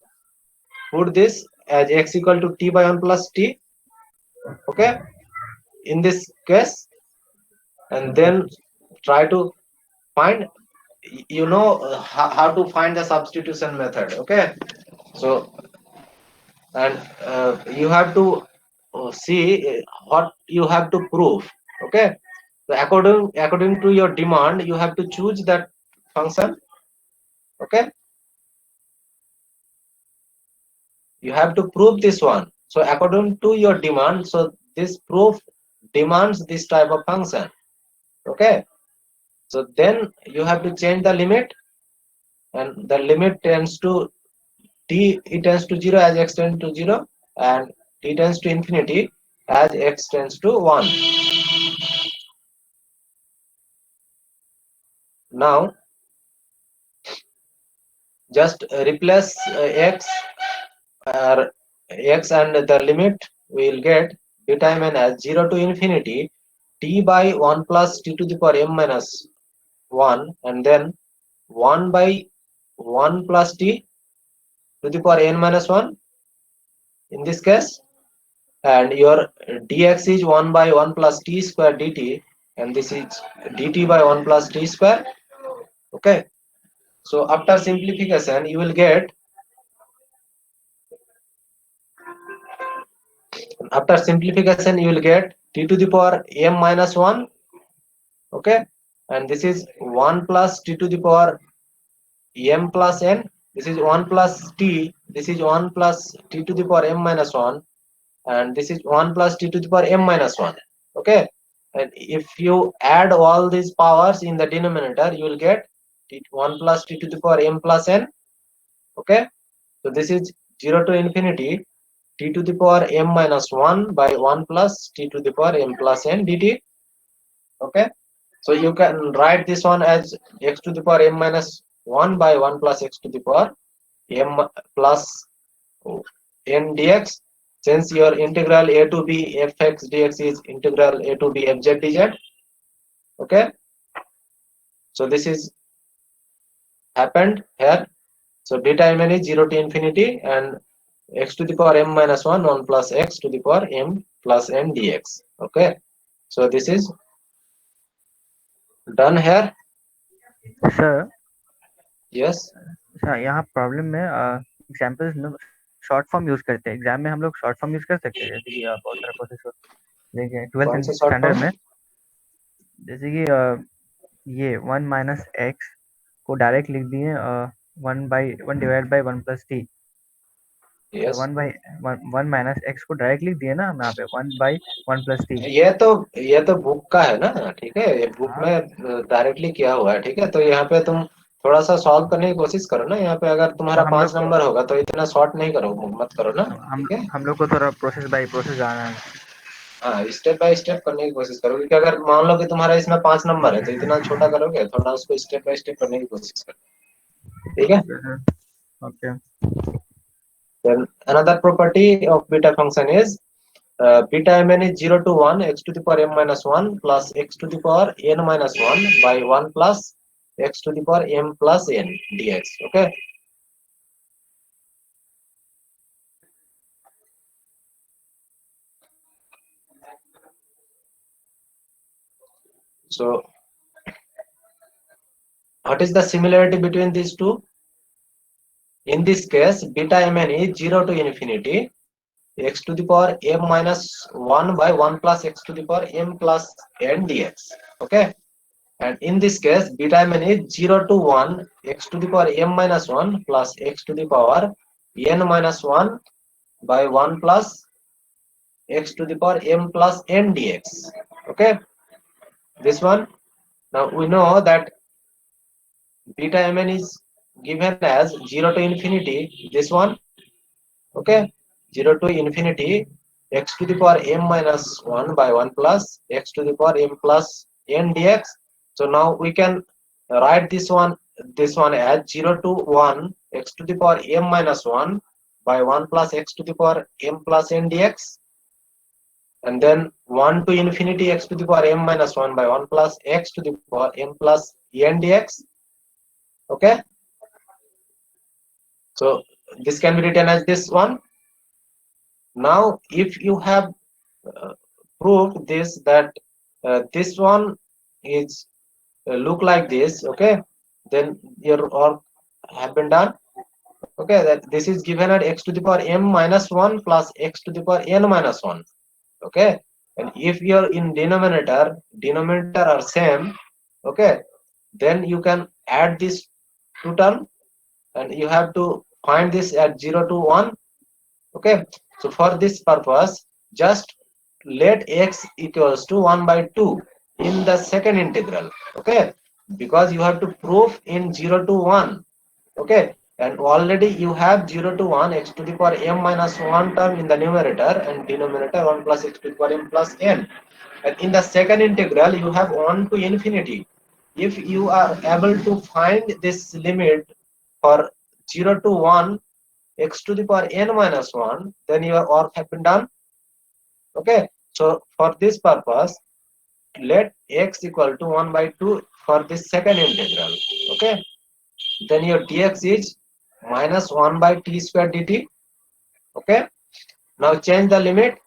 put this as x equal to t by 1 plus t. Okay, in this case, and then try to find, you know, how to find the substitution method. Okay, so and you have to see what you have to prove. Okay, so according to your demand you have to choose that function. Okay, you have to prove this one, so according to your demand, so this proof demands this type of function. Okay, so then you have to change the limit, and the limit tends to t, it tends to 0 as x tends to 0, and t tends to infinity as x tends to 1. Now just replace x and the limit, we will get beta mn as 0 to infinity t by 1 plus t to the power m minus 1, and then 1 by 1 plus t to the power n minus 1 in this case, and your dx is 1 by 1 plus t square dt, and this is dt by 1 plus t square. Okay, so after simplification you will get after simplification you will get t to the power m minus 1, okay, and this is 1 plus t to the power m plus n, this is 1 plus t, this is 1 plus t to the power m minus 1, and this is 1 plus t to the power m minus 1, okay. And if you add all these powers in the denominator, you will get 1 plus t to the power m plus n, okay. So this is 0 to infinity t to the power m minus 1 by 1 plus t to the power m plus n dt, okay. So you can write this one as x to the power m minus 1 by 1 plus x to the power m plus n dx, since your integral a to b fx dx is integral a to b fz dz, okay. So this is happened here. So beta mn is 0 to infinity and x to the power m minus 1 1 plus x to the power m plus n dx, okay. So this is done here. Sir Yes. Sir यहाँ problem में examples में short form use करते हैं. Exam में हम लोग short form use कर सकते हैं, जैसे कि बहुत सारा प्रोसेस देखिए कौन 12th सा short स्टैंडर्ड form? में, जैसे कि ये 1 माइनस एक्स को डायरेक्ट लिख दिए 1 divide by 1 plus T. Yes. 1 minus x को डायरेक्ट लिख दिए ना हम यहाँ पे 1 बाई 1 प्लस टी. ये तो बुक का है ना, ठीक है, ये बुक में डायरेक्टली किया हुआ है, ठीक है. तो यहाँ पे तुम थोड़ा सा सॉल्व करने की कोशिश करो ना. यहाँ पे अगर तुम्हारा हम 5 लोग नंबर होगा तो इतना शॉर्ट नहीं करो, मत करो ना, ठीक है. हम लोग को थोड़ा प्रोसेस बाय प्रोसेस आना है. हाँ, स्टेप बाय स्टेप करने की कोशिश करो, क्योंकि अगर मान लो कि तुम्हारा इसमें 5 नंबर है तो इतना छोटा करोगे, थोड़ा उसको स्टेप बाय स्टेप करने की कोशिश करो, ठीक है. Okay. Then another property of beta function is beta mn is 0 to 1 x to the power m minus 1 plus x to the power n minus 1 by 1 plus x to the power m plus n dx, okay. So what is the similarity between these two? In this case beta mn is 0 to infinity x to the power m minus 1 by 1 plus x to the power m plus n dx, okay. And in this case beta mn is 0 to 1 x to the power m minus 1 plus x to the power n minus 1 by 1 plus x to the power m plus n dx, okay. This one, now we know that beta mn is given as 0 to infinity, this one, okay, 0 to infinity x to the power m minus 1 by 1 plus x to the power m plus n dx. So now we can write this one as 0 to 1 x to the power m minus 1 by 1 plus x to the power m plus n dx, and then 1 to infinity x to the power m minus 1 by 1 plus x to the power m plus n dx, okay. So this can be written as this one. Now if you have proved this, that this one is look like this, okay, then your work have been done, okay. That this is given at x to the power m minus 1 plus x to the power n minus 1, okay. And if you're in denominator are same, okay, then you can add this two term and you have to find this at 0 to 1, okay. So for this purpose just let x equals to 1 by 2 in the second integral, okay, because you have to prove in 0 to 1, okay. And already you have 0 to 1 x to the power m minus 1 term in the numerator and denominator 1 plus x to the power m plus n, and in the second integral you have 1 to infinity. If you are able to find this limit for 0 to 1 x to the power n minus 1, then your work have been done, okay. So for this purpose let x equal to 1 by 2 for this second integral, okay. Then your dx is minus 1 by t square dt, okay. Now change the limit.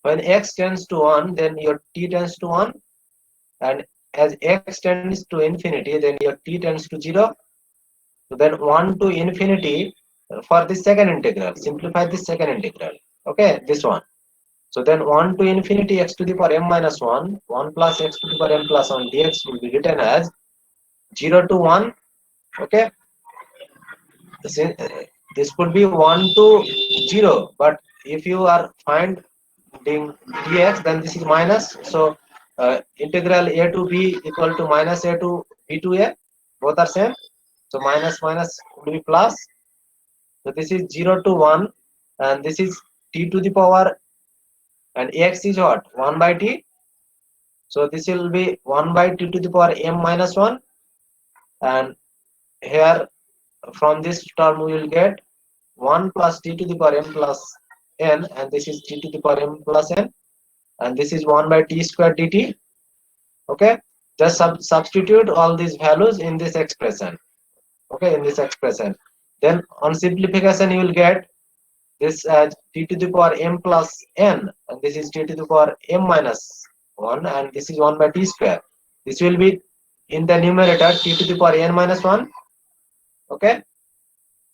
When x tends to 1, then your t tends to 1, and as x tends to infinity, then your t tends to 0. So then 1 to infinity for the second integral. Simplify this second integral, okay, this one. So then 1 to infinity x to the power m minus 1, 1 plus x to the power m plus 1 dx will be written as 0 to 1. Okay, this could be 1 to 0, but if you are finding dx, then this is minus. So integral a to b equal to minus a to b to a, both are same. So minus minus will be plus. So this is 0 to 1, and this is t to the power, and x is what? 1 by t. So this will be 1 by t to the power m minus 1, and here from this term we will get 1 plus t to the power m plus n, and this is t to the power m plus n, and this is 1 by t square dt. Okay, just substitute all these values in this expression. Okay, in this expression, then on simplification you will get this as t to the power m plus n, and this is t to the power m minus 1, and this is 1 by t square. This will be in the numerator t to the power n minus 1. Okay,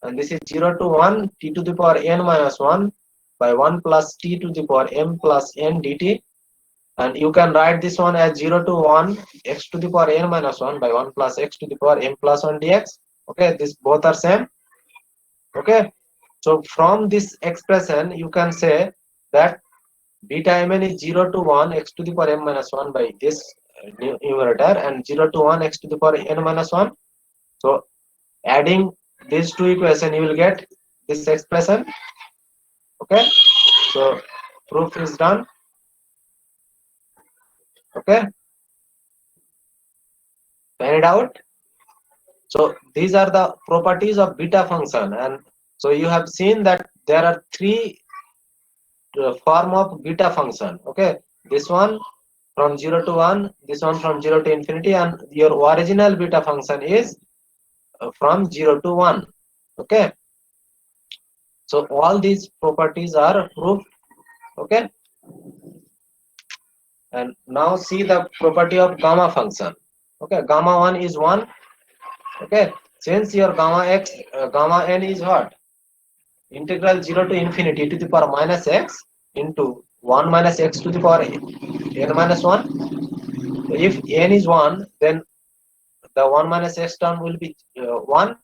and this is 0 to 1 t to the power n minus 1 by 1 plus t to the power m plus n dt, and you can write this one as 0 to 1 x to the power n minus 1 by 1 plus x to the power m plus 1 dx. Okay, this both are same. Okay, so from this expression you can say that beta mn is 0 to 1 x to the power m minus 1 by this numerator, and 0 to 1 x to the power n minus 1. So adding these two equations you will get this expression. Okay, so proof is done. Okay, find it out. So these are the properties of beta function, and so you have seen that there are three form of beta function. Okay, this one from 0 to 1, this one from 0 to infinity, and your original beta function is from 0 to 1. Okay, so all these properties are proved. Okay, and now see the property of gamma function. Okay, gamma 1 is 1. Okay, since your gamma x gamma n is what? Integral 0 to infinity to the power minus x into 1 minus x to the power n minus 1. So if n is 1, then the 1 minus x term will be 1,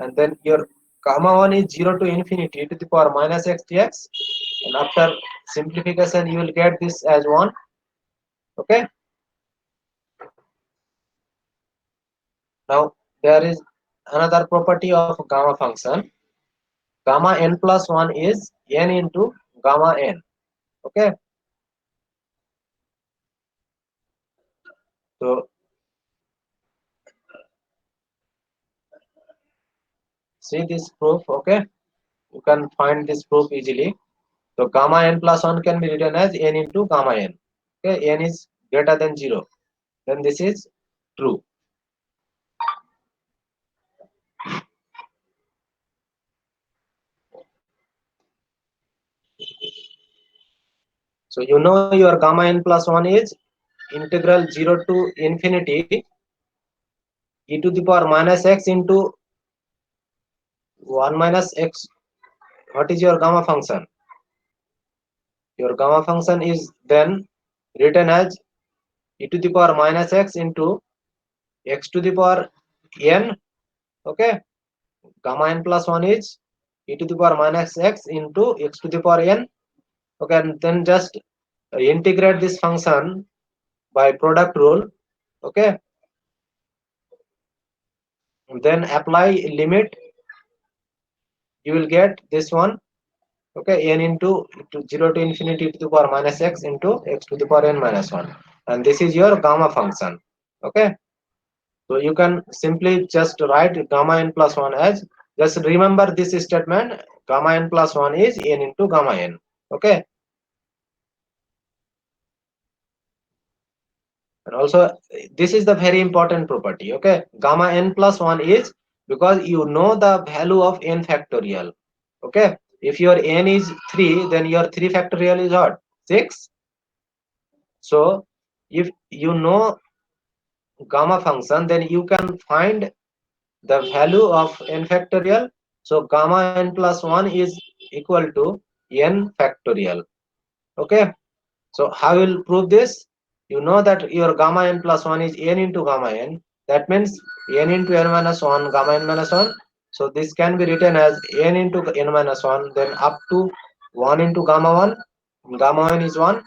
and then your gamma 1 is 0 to infinity to the power minus x dx, and after simplification you will get this as 1. Okay, now there is another property of gamma function. Gamma n plus 1 is n into gamma n. Okay, so see this proof. Okay, you can find this proof easily. So gamma n plus 1 can be written as n into gamma n. Okay, n is greater than 0, then this is true. So you know your gamma n plus 1 is integral 0 to infinity e to the power minus x into 1 minus x. What is your gamma function? Your gamma function is then written as e to the power minus x into x to the power n. Okay, gamma n plus 1 is e to the power minus x into x to the power n. Okay, and then just integrate this function by product rule. Okay, and then apply limit, you will get this one. Okay, n into 0 to infinity to the power minus x into x to the power n minus 1, and this is your gamma function. Okay, so you can simply just write gamma n plus 1 as, just remember this statement, gamma n plus 1 is n into gamma n. Okay, and also this is the very important property. Okay, gamma n plus 1 is because you know the value of n factorial. Okay, if your n is 3, then your 3 factorial is what? 6. So if you know gamma function, then you can find the value of n factorial. So gamma n plus 1 is equal to n factorial. Okay, so how will prove this? You know that your gamma n plus 1 is n into gamma n. That means n into n minus 1 gamma n minus 1. So this can be written as n into n minus 1, then up to 1 into gamma 1. Gamma 1 is 1.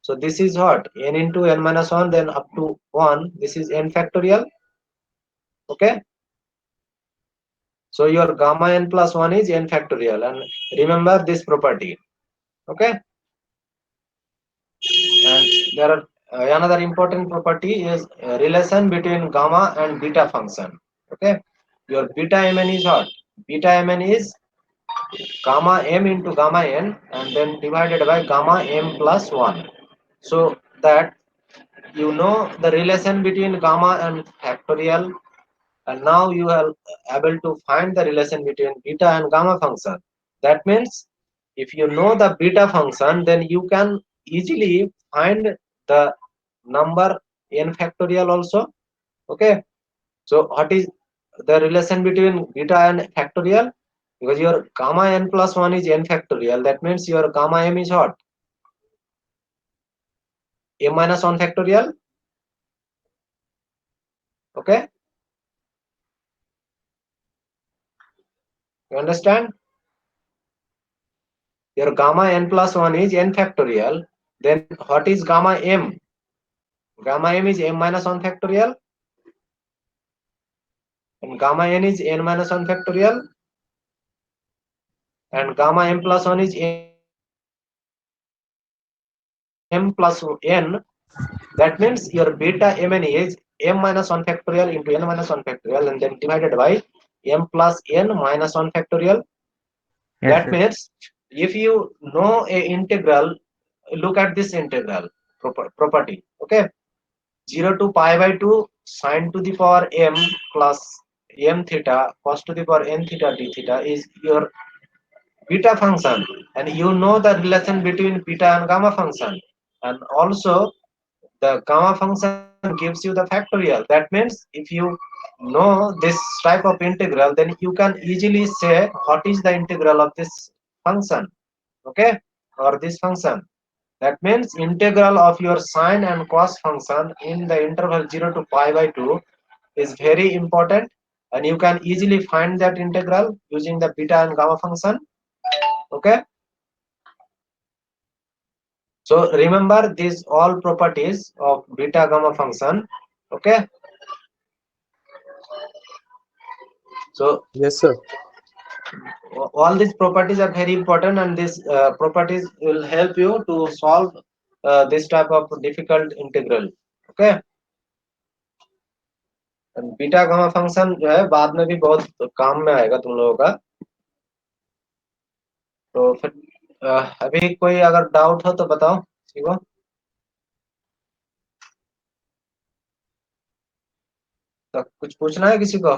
So this is what? N into n minus 1, then up to 1. This is n factorial. Okay. So your gamma n plus 1 is n factorial. And remember this property. Okay. And there are another important property is relation between gamma and beta function. Okay. Your beta mn is what? Beta mn is gamma m into gamma n and then divided by gamma m plus 1. So that you know the relation between gamma and factorial, and now you are able to find the relation between beta and gamma function. That means if you know the beta function, then you can easily find the number n factorial also. Okay, so what is the relation between beta and factorial? Because your gamma n plus 1 is n factorial, that means your gamma m is what? M minus 1 factorial. Okay, you understand? Your gamma n plus 1 is n factorial. Then what is gamma m? Gamma m is m minus 1 factorial. And gamma n is n minus 1 factorial. And gamma m plus 1 is m plus n. That means your beta mn is m minus 1 factorial into n minus 1 factorial and then divided by m plus n minus 1 factorial. Yes, That sir. means if you know a integral, look at this integral property. Okay, 0 to pi by 2 sine to the power m plus m theta cos to the power n theta d theta is your beta function, and you know the relation between beta and gamma function, and also the gamma function gives you the factorial. That means if you know this type of integral, then you can easily say what is the integral of this function. Okay, or this function. That means integral of your sine and cos function in the interval 0 to pi by 2 is very important, and you can easily find that integral using the beta and gamma function. Okay, so remember these all properties of beta gamma function. Okay, so Yes, sir. all these properties are very important, and these properties will help you to solve this type of difficult integral. Okay, beta gamma function जो है बाद में भी बहुत काम में आएगा तुम लोगों का। तो फिर अभी कोई अगर डाउट हो तो बताओ ठीक हो। तो कुछ पूछना है किसी को?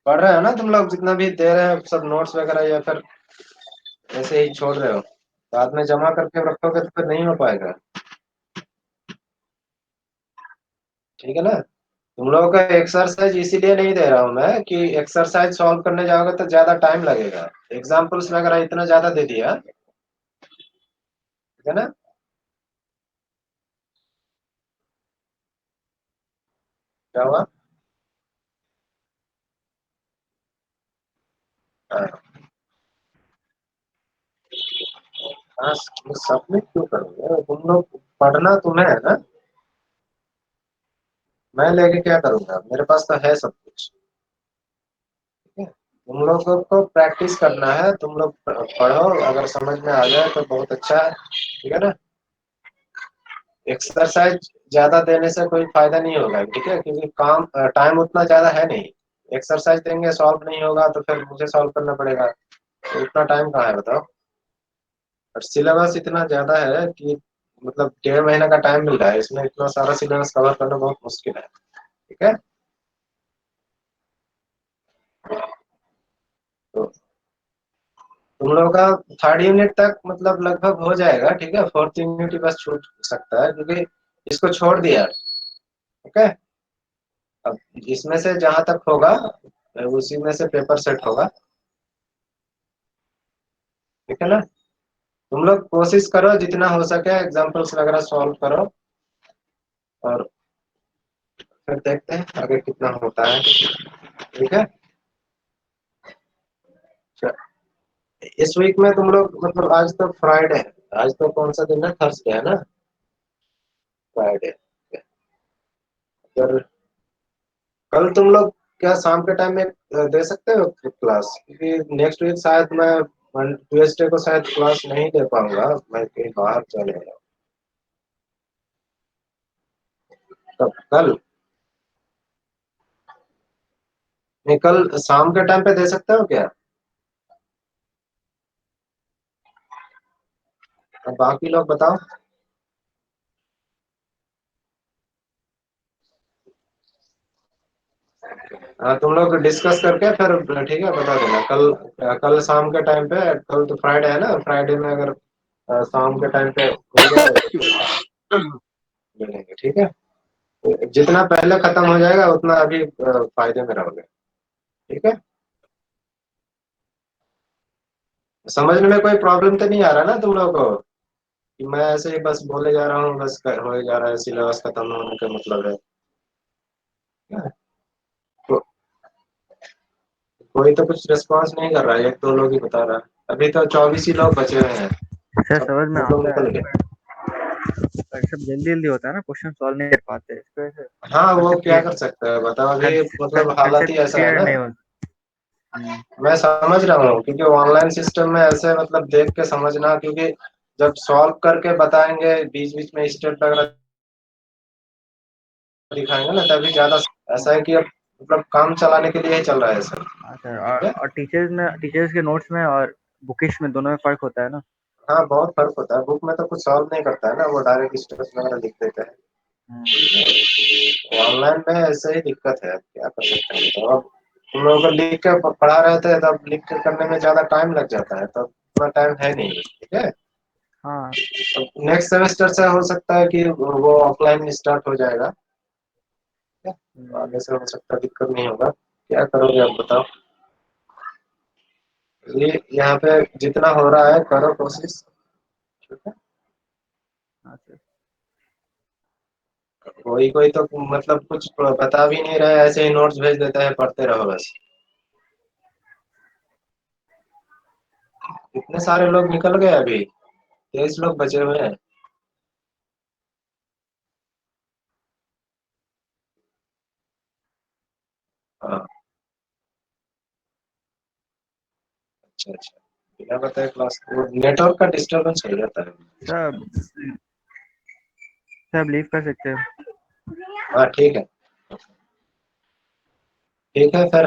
पढ़ रहे हो ना तुम लोग? जितना भी दे रहे हैं सब नोट्स वगैरह, या फिर ऐसे ही छोड़ रहे हो? बाद में जमा करके रखोगे तो फिर नहीं हो पाएगा। ठीक है ना? तुम लोगों का एक्सरसाइज इसीलिए नहीं दे रहा हूँ मैं कि एक्सरसाइज सॉल्व करने जाओगे तो ज्यादा टाइम लगेगा। एग्जाम्पल्स वगैरह इतना ज्यादा दे दिया, ठीक है ना? क्या हुआ? हाँ, सबमिट क्यों करोगे? तुम लोग पढ़ना तुम्हें है ना, मैं लेके क्या करूंगा? मेरे पास तो है सब कुछ। ठीक है, तुम लोगों को प्रैक्टिस करना है। तुम लोग पढ़ो, अगर समझ में आ जाए तो बहुत अच्छा है। ठीक है ना? एक्सरसाइज ज्यादा देने से कोई फायदा नहीं होगा, ठीक है, क्योंकि काम टाइम उतना ज्यादा है नहीं। एक्सरसाइज देंगे सॉल्व नहीं होगा तो फिर मुझे सॉल्व करना पड़ेगा, तो उतना टाइम कहाँ है बताओ। और सिलेबस इतना ज्यादा है कि मतलब 1.5 महीने का टाइम मिल रहा है, इसमें इतना सारा सिलेबस कवर करना बहुत मुश्किल है। ठीक है, तो तुम लोगों का 3rd यूनिट तक मतलब लगभग हो जाएगा। ठीक है, 4th यूनिट बस छूट सकता है क्योंकि इसको छोड़ दिया। ओके, अब इसमें से जहां तक होगा उसी में से पेपर सेट होगा। ठीक है ना। तुम लोग कोशिश करो जितना हो सके, एग्जाम्पल्स वगैरह सॉल्व करो, और फिर देखते हैं आगे कितना होता है। ठीक है। इस वीक में तुम लोग मतलब, आज तो फ्राइडे है, आज तो कौन सा दिन है, थर्सडे है ना, फ्राइडे। फिर कल तुम लोग क्या शाम के टाइम में दे सकते हो क्लास? क्योंकि नेक्स्ट वीक शायद मैं ट्यूसडे को शायद क्लास नहीं दे पाऊंगा, मैं कहीं बाहर चले जाऊँ। तब कल नहीं, कल शाम के टाइम पे दे सकते हो क्या? अब बाकी लोग बताओ। हाँ, तुम लोग डिस्कस करके फिर ठीक है बता देना कल। कल शाम के टाइम पे, कल तो फ्राइडे है ना, फ्राइडे में अगर शाम के टाइम पे हो जाए तो फिर ले लेंगे। ठीक है। तो जितना पहले खत्म हो जाएगा उतना अभी फायदे में रहोगे। ठीक है। समझने में कोई प्रॉब्लम तो नहीं आ रहा ना तुम लोगों को, कि मैं ऐसे ही बस बोले जा रहा हूँ, बस हो ही जा रहा है, सिलेबस खत्म होने का मतलब है। तो कोई तो कुछ रिस्पॉन्स नहीं कर रहा है, एक दो लोग ही बता रहा है। अभी तो 24 ही लोग बचे हुए हैं, सर सब समझ में वो लोग आता निकल है, गए। पर सब जल्दी जल्दी होता है ना, क्वेश्चन सॉल्व नहीं कर पाते, इस वजह से हाँ, वो कंसेप्ट क्या क्लियर कर सकते हैं बताओ, अभी मतलब हालत ही कंसेप्ट ऐसा है क्लियर ना। नहीं होता। मैं समझ रहा हूँ, क्योंकि ऑनलाइन सिस्टम में ऐसे मतलब देख के समझना, क्योंकि जब सॉल्व करके बताएंगे बीच बीच में स्टेप वगैरह दिखाएंगे ना, तभी ज्यादा। ऐसा है कि अब मतलब काम चलाने के लिए ही चल रहा है सर। हाँ सर, ठीक है। और टीचर्स के नोट्स में और बुकिश में दोनों में फर्क होता है ना। हाँ, बहुत फर्क होता है, बुक में तो कुछ सॉल्व नहीं करता है ना, वो डायरेक्ट स्टेप्स वगैरह लिख देते हैं। ऑनलाइन में ऐसे ही दिक्कत है, क्या कर सकते हैं। तो अब तुम लोगों को लिख के पढ़ा रहे थे, तब लिख के करने में ज्यादा टाइम लग जाता है, तब उतना टाइम है नहीं। ठीक है। हाँ नेक्स्ट सेमेस्टर से हो सकता है कि वो ऑफलाइन स्टार्ट हो जाएगा। ठीक है? तो आगे से हो सकता है दिक्कत नहीं होगा। क्या करोगे आप बताओ। ये यहाँ पे जितना हो रहा है करो कोशिश। ठीक है। हाँ सर। कोई कोई तो मतलब कुछ बता भी नहीं रहे, ऐसे ही नोट्स भेज देता है, पढ़ते रहो बस। इतने सारे लोग निकल गए, अभी 23 लोग बचे हुए हैं। हाँ। अच्छा अच्छा, बिना बताए क्लास, नेटवर्क का डिस्टरबेंस हो जाता है। सर सर लीव कर सकते हैं। हाँ ठीक है। ठीक है फिर